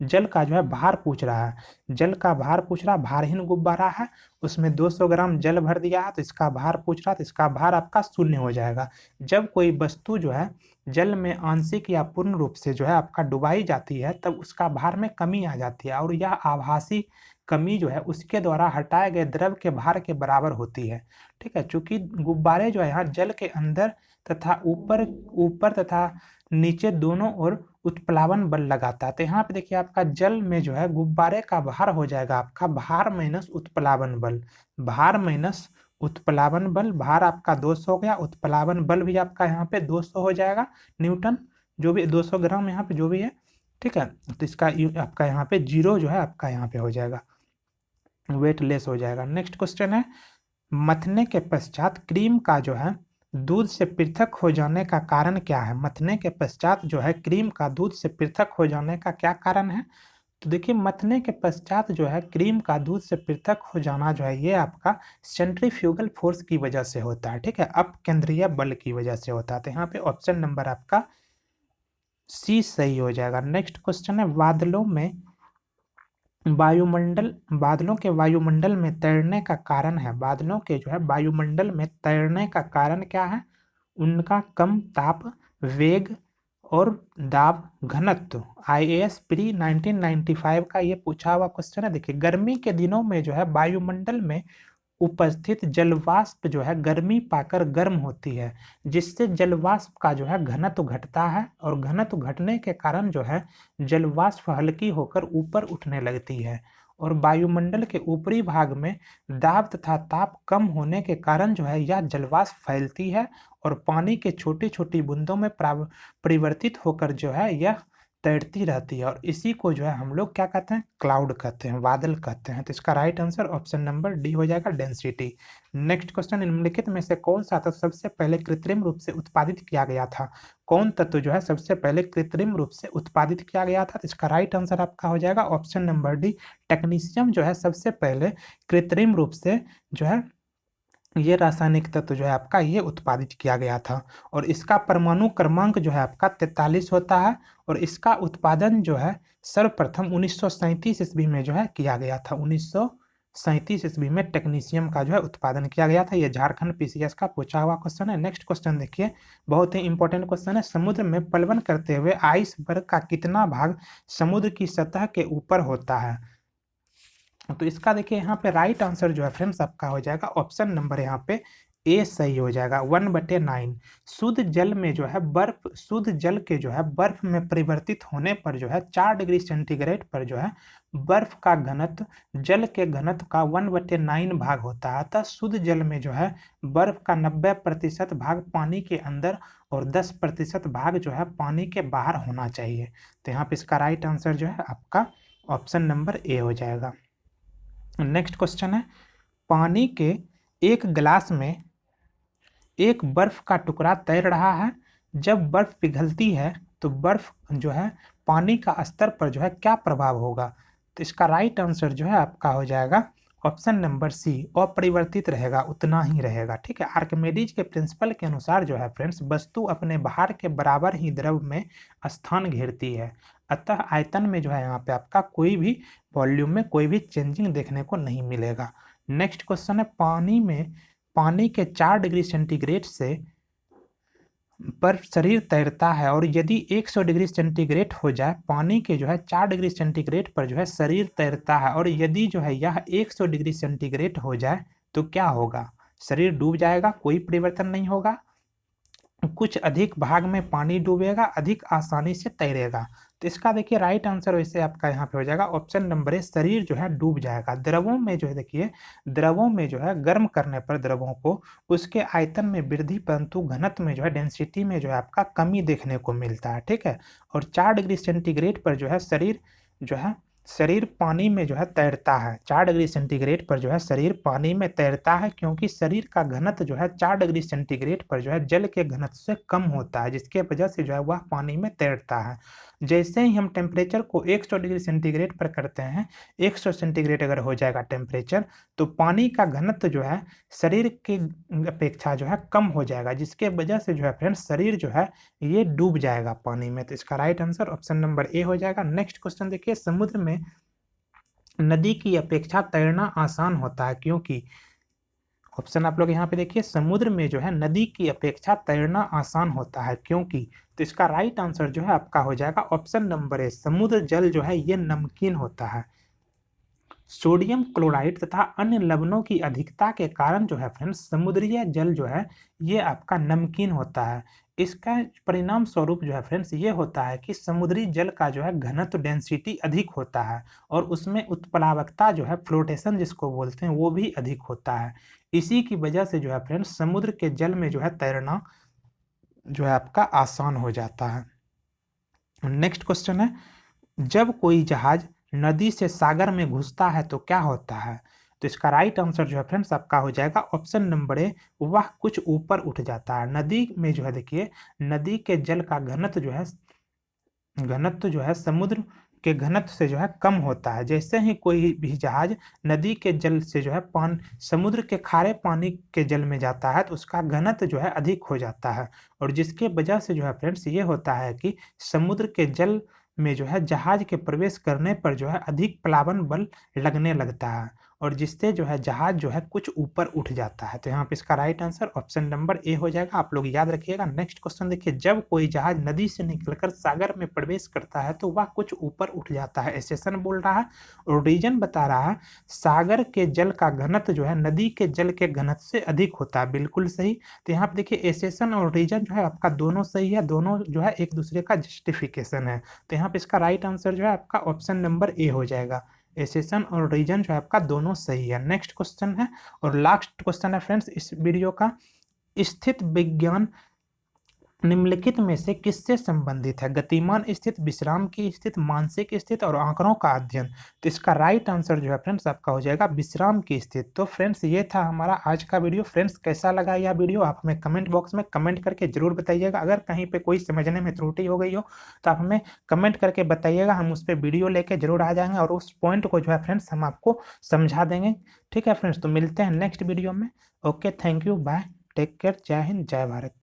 जल का जो है भार पूछ रहा है। जल का भार पूछ रहा, भारहीन गुब्बारा है, उसमें 200 ग्राम जल भर दिया है तो इसका भार पूछ रहा, तो इसका भार आपका 0 हो जाएगा। जब कोई वस्तु जो है जल में आंशिक या पूर्ण रूप से जो है आपका डुबाई जाती है तब उसका भार में कमी आ जाती है और यह आभासी कमी जो है उसके द्वारा हटाए गए द्रव के भार के बराबर होती है। ठीक है, चूंकि गुब्बारे जो है यहाँ जल के अंदर तथा ऊपर ऊपर तथा नीचे दोनों ओर उत्प्लावन बल लगाता है। तो यहाँ पे देखिए आपका जल में जो है गुब्बारे का भार हो जाएगा आपका भार माइनस उत्प्लावन बल, भार माइनस उत्प्लावन बल। भार आपका 200 हो गया, उत्प्लावन बल भी आपका यहाँ पे 200 हो जाएगा न्यूटन, जो भी 200 ग्राम यहाँ पे जो भी है। ठीक है, तो इसका आपका यहाँ पे 0 जो है आपका यहाँ पे हो जाएगा, वेट लेस हो जाएगा। नेक्स्ट क्वेश्चन है, मथने के पश्चात क्रीम का जो है दूध से पृथक हो जाने का कारण क्या है। मथने के पश्चात जो है क्रीम का दूध से पृथक हो जाने का क्या कारण है। तो देखिए मथने के पश्चात जो है क्रीम का दूध से पृथक हो जाना जो है ये आपका सेंट्रीफ्यूगल फोर्स की वजह से होता है। ठीक है, अपकेंद्रीय बल की वजह से होता है। तो यहाँ पे ऑप्शन नंबर आपका सी सही हो जाएगा। नेक्स्ट क्वेश्चन है, बादलों के वायुमंडल में तैरने का कारण है। बादलों के जो है वायुमंडल में तैरने का कारण क्या है। उनका कम ताप, वेग और दाब घनत्व। आईएएस प्री 1995 का ये पूछा हुआ क्वेश्चन है। देखिए गर्मी के दिनों में जो है वायुमंडल में उपस्थित जलवाष्प जो है गर्मी पाकर गर्म होती है, जिससे जलवाष्प का जो है घनत्व घटता है और घनत्व घटने के कारण जो है जलवाष्प हल्की होकर ऊपर उठने लगती है और वायुमंडल के ऊपरी भाग में दाब तथा ताप कम होने के कारण जो है यह जलवाष्प फैलती है और पानी के छोटी छोटी बूंदों में परिवर्तित होकर जो है यह तैरती रहती है और इसी को जो है हम लोग क्या कहते हैं, क्लाउड कहते हैं, बादल कहते हैं। तो इसका right answer option number D हो जाएगा, डेंसिटी। नेक्स्ट क्वेश्चन, निम्नलिखित में से कौन सा तत्व सबसे पहले कृत्रिम रूप से उत्पादित किया गया था। कौन तत्व जो है सबसे पहले कृत्रिम रूप से उत्पादित किया गया था। तो इसका राइट आंसर आपका हो जाएगा ऑप्शन नंबर डी, टेक्नीशियम जो है सबसे पहले कृत्रिम रूप से जो है ये रासायनिक तत्व जो है आपका ये उत्पादित किया गया था और इसका परमाणु क्रमांक जो है आपका 43 होता है और इसका उत्पादन जो है सर्वप्रथम 1937 ईस्वी में जो है किया गया था। 1937 ईस्वी में टेक्नीशियम का जो है उत्पादन किया गया था। ये झारखंड पीसीएस का पूछा हुआ क्वेश्चन है। नेक्स्ट क्वेश्चन देखिए, बहुत ही इंपॉर्टेंट क्वेश्चन है। समुद्र में प्लवन करते हुए आइसबर्ग का कितना भाग समुद्र की सतह के ऊपर होता है। तो इसका देखिए यहाँ पे राइट आंसर जो है फ्रेंड्स आपका हो जाएगा ऑप्शन नंबर यहाँ पे ए सही हो जाएगा 1/9। शुद्ध जल में जो है बर्फ, शुद्ध जल के जो है बर्फ में परिवर्तित होने पर जो है 4 डिग्री सेंटीग्रेड पर जो है बर्फ का घनत्व जल के घनत्व का 1/9 भाग होता है। अतः शुद्ध जल में जो है बर्फ का 90% भाग पानी के अंदर और 10% भाग जो है पानी के बाहर होना चाहिए। तो यहाँ पे इसका राइट आंसर जो है आपका ऑप्शन नंबर ए हो जाएगा। नेक्स्ट क्वेश्चन है, पानी के एक गिलास में एक बर्फ का टुकड़ा तैर रहा है। जब बर्फ पिघलती है तो बर्फ जो है पानी का स्तर पर जो है क्या प्रभाव होगा? तो इसका राइट आंसर जो है आपका हो जाएगा ऑप्शन नंबर सी, अपरिवर्तित रहेगा, उतना ही रहेगा। ठीक है, आर्किमिडीज के प्रिंसिपल के अनुसार जो है फ्रेंड्स, वस्तु अपने भार के बराबर ही द्रव में स्थान घेरती है। अतः आयतन में जो है यहाँ पे आपका कोई भी वॉल्यूम में कोई भी चेंजिंग देखने को नहीं मिलेगा। नेक्स्ट क्वेश्चन है, पानी के 4 डिग्री सेंटीग्रेड से पर शरीर तैरता है और यदि 100 डिग्री सेंटीग्रेड हो जाए, पानी के जो है 4 डिग्री सेंटीग्रेड पर जो है शरीर तैरता है और यदि जो है यह 100 डिग्री सेंटीग्रेड हो जाए तो क्या होगा? शरीर डूब जाएगा, कोई परिवर्तन नहीं होगा, कुछ अधिक भाग में पानी डूबेगा, अधिक आसानी से तैरेगा। तो इसका देखिए राइट आंसर वैसे आपका यहाँ पे हो जाएगा ऑप्शन नंबर ए, शरीर जो है डूब जाएगा। द्रवों में जो है देखिए, द्रवों में जो है गर्म करने पर द्रवों को उसके आयतन में वृद्धि, परंतु घनत्व में जो है डेंसिटी में जो है आपका कमी देखने को मिलता है। ठीक है, और 4 डिग्री सेंटीग्रेड पर जो है शरीर पानी में जो है तैरता है। 4 डिग्री सेंटीग्रेड पर जो है शरीर पानी में तैरता है, क्योंकि शरीर का घनत्व जो है 4 डिग्री सेंटीग्रेड पर जो है जल के घनत्व से कम होता है, जिसके वजह से जो है वह पानी में तैरता है। जैसे ही हम टेम्परेचर को 100 डिग्री सेंटीग्रेड पर करते हैं, 100 सेंटीग्रेड अगर हो जाएगा टेम्परेचर, तो पानी का घनत्व जो है शरीर की अपेक्षा जो है कम हो जाएगा, जिसके वजह से जो है फ्रेंड्स शरीर जो है ये डूब जाएगा पानी में। तो इसका right answer option number A हो जाएगा। नेक्स्ट क्वेश्चन देखिए, समुद्र में नदी की अपेक्षा तैरना आसान होता है क्योंकि, ऑप्शन आप लोग यहाँ पे देखिए, समुद्र में जो है नदी की अपेक्षा तैरना आसान होता है क्योंकि, तो इसका राइट आंसर जो है आपका हो जाएगा ऑप्शन नंबर ए, समुद्र जल जो है ये नमकीन होता है। सोडियम क्लोराइड तथा अन्य लवणों की अधिकता के कारण जो है फ्रेंड्स समुद्रीय जल जो है ये आपका नमकीन होता है। इसका परिणाम स्वरूप जो है फ्रेंड्स ये होता है कि समुद्री जल का जो है घनत्व डेंसिटी अधिक होता है और उसमें उत्प्लावकता जो है फ्लोटेशन जिसको बोलते हैं वो भी अधिक होता है। इसी की वजह से जो है फ्रेंड्स समुद्र के जल में जो है तैरना जो है आपका आसान हो जाता है। नेक्स्ट क्वेश्चन है, जब कोई जहाज नदी से सागर में घुसता है तो क्या होता है? तो इसका राइट आंसर जो है फ्रेंड्स आपका हो जाएगा ऑप्शन नंबर ए, वह कुछ ऊपर उठ जाता है। नदी में जो है देखिए, नदी के जल का घनत्व जो है समुद्र के घनत्व से जो है कम होता है। जैसे ही कोई भी जहाज नदी के जल से जो है समुद्र के खारे पानी के जल में जाता है तो उसका घनत्व जो है अधिक हो जाता है, और जिसके वजह से जो है फ्रेंड्स ये होता है कि समुद्र के जल में जो है जहाज के प्रवेश करने पर जो है अधिक प्लावन बल लगने लगता है और जिससे जो है जहाज जो है कुछ ऊपर उठ जाता है। तो यहाँ पे इसका right answer option number A हो जाएगा, आप लोग याद रखिएगा। नेक्स्ट क्वेश्चन देखिए, जब कोई जहाज नदी से निकलकर सागर में प्रवेश करता है तो वह कुछ ऊपर उठ जाता है। एसेशन बोल रहा है और रीजन बता रहा है, सागर के जल का घनत्व जो है नदी के जल के घनत्व से अधिक होता है। बिल्कुल सही। तो यहाँ पे देखिए एसेशन और रीजन जो है आपका दोनों सही है, दोनों जो है एक दूसरे का जस्टिफिकेशन है। तो यहाँ पे इसका राइट आंसर जो है आपका ऑप्शन नंबर ए हो जाएगा। एसेशन और रीजन जो है आपका दोनों सही है। नेक्स्ट क्वेश्चन है और लास्ट क्वेश्चन है फ्रेंड्स इस वीडियो का, स्थित विज्ञान निम्नलिखित में से किससे संबंधित है? गतिमान स्थिति, विश्राम की स्थिति, मानसिक स्थिति और आंकड़ों का अध्ययन। तो इसका राइट आंसर जो है फ्रेंड्स आपका हो जाएगा विश्राम की स्थिति। तो फ्रेंड्स ये था हमारा आज का वीडियो। फ्रेंड्स कैसा लगा यह वीडियो आप हमें कमेंट बॉक्स में कमेंट करके जरूर बताइएगा। अगर कहीं पे कोई समझने में त्रुटि हो गई हो तो आप हमें कमेंट करके बताइएगा, हम उस पर वीडियो लेके जरूर आ जाएंगे और उस पॉइंट को जो है फ्रेंड्स हम आपको समझा देंगे। ठीक है फ्रेंड्स, तो मिलते हैं नेक्स्ट वीडियो में। Okay, thank you, bye, take care, जय हिंद, जय भारत।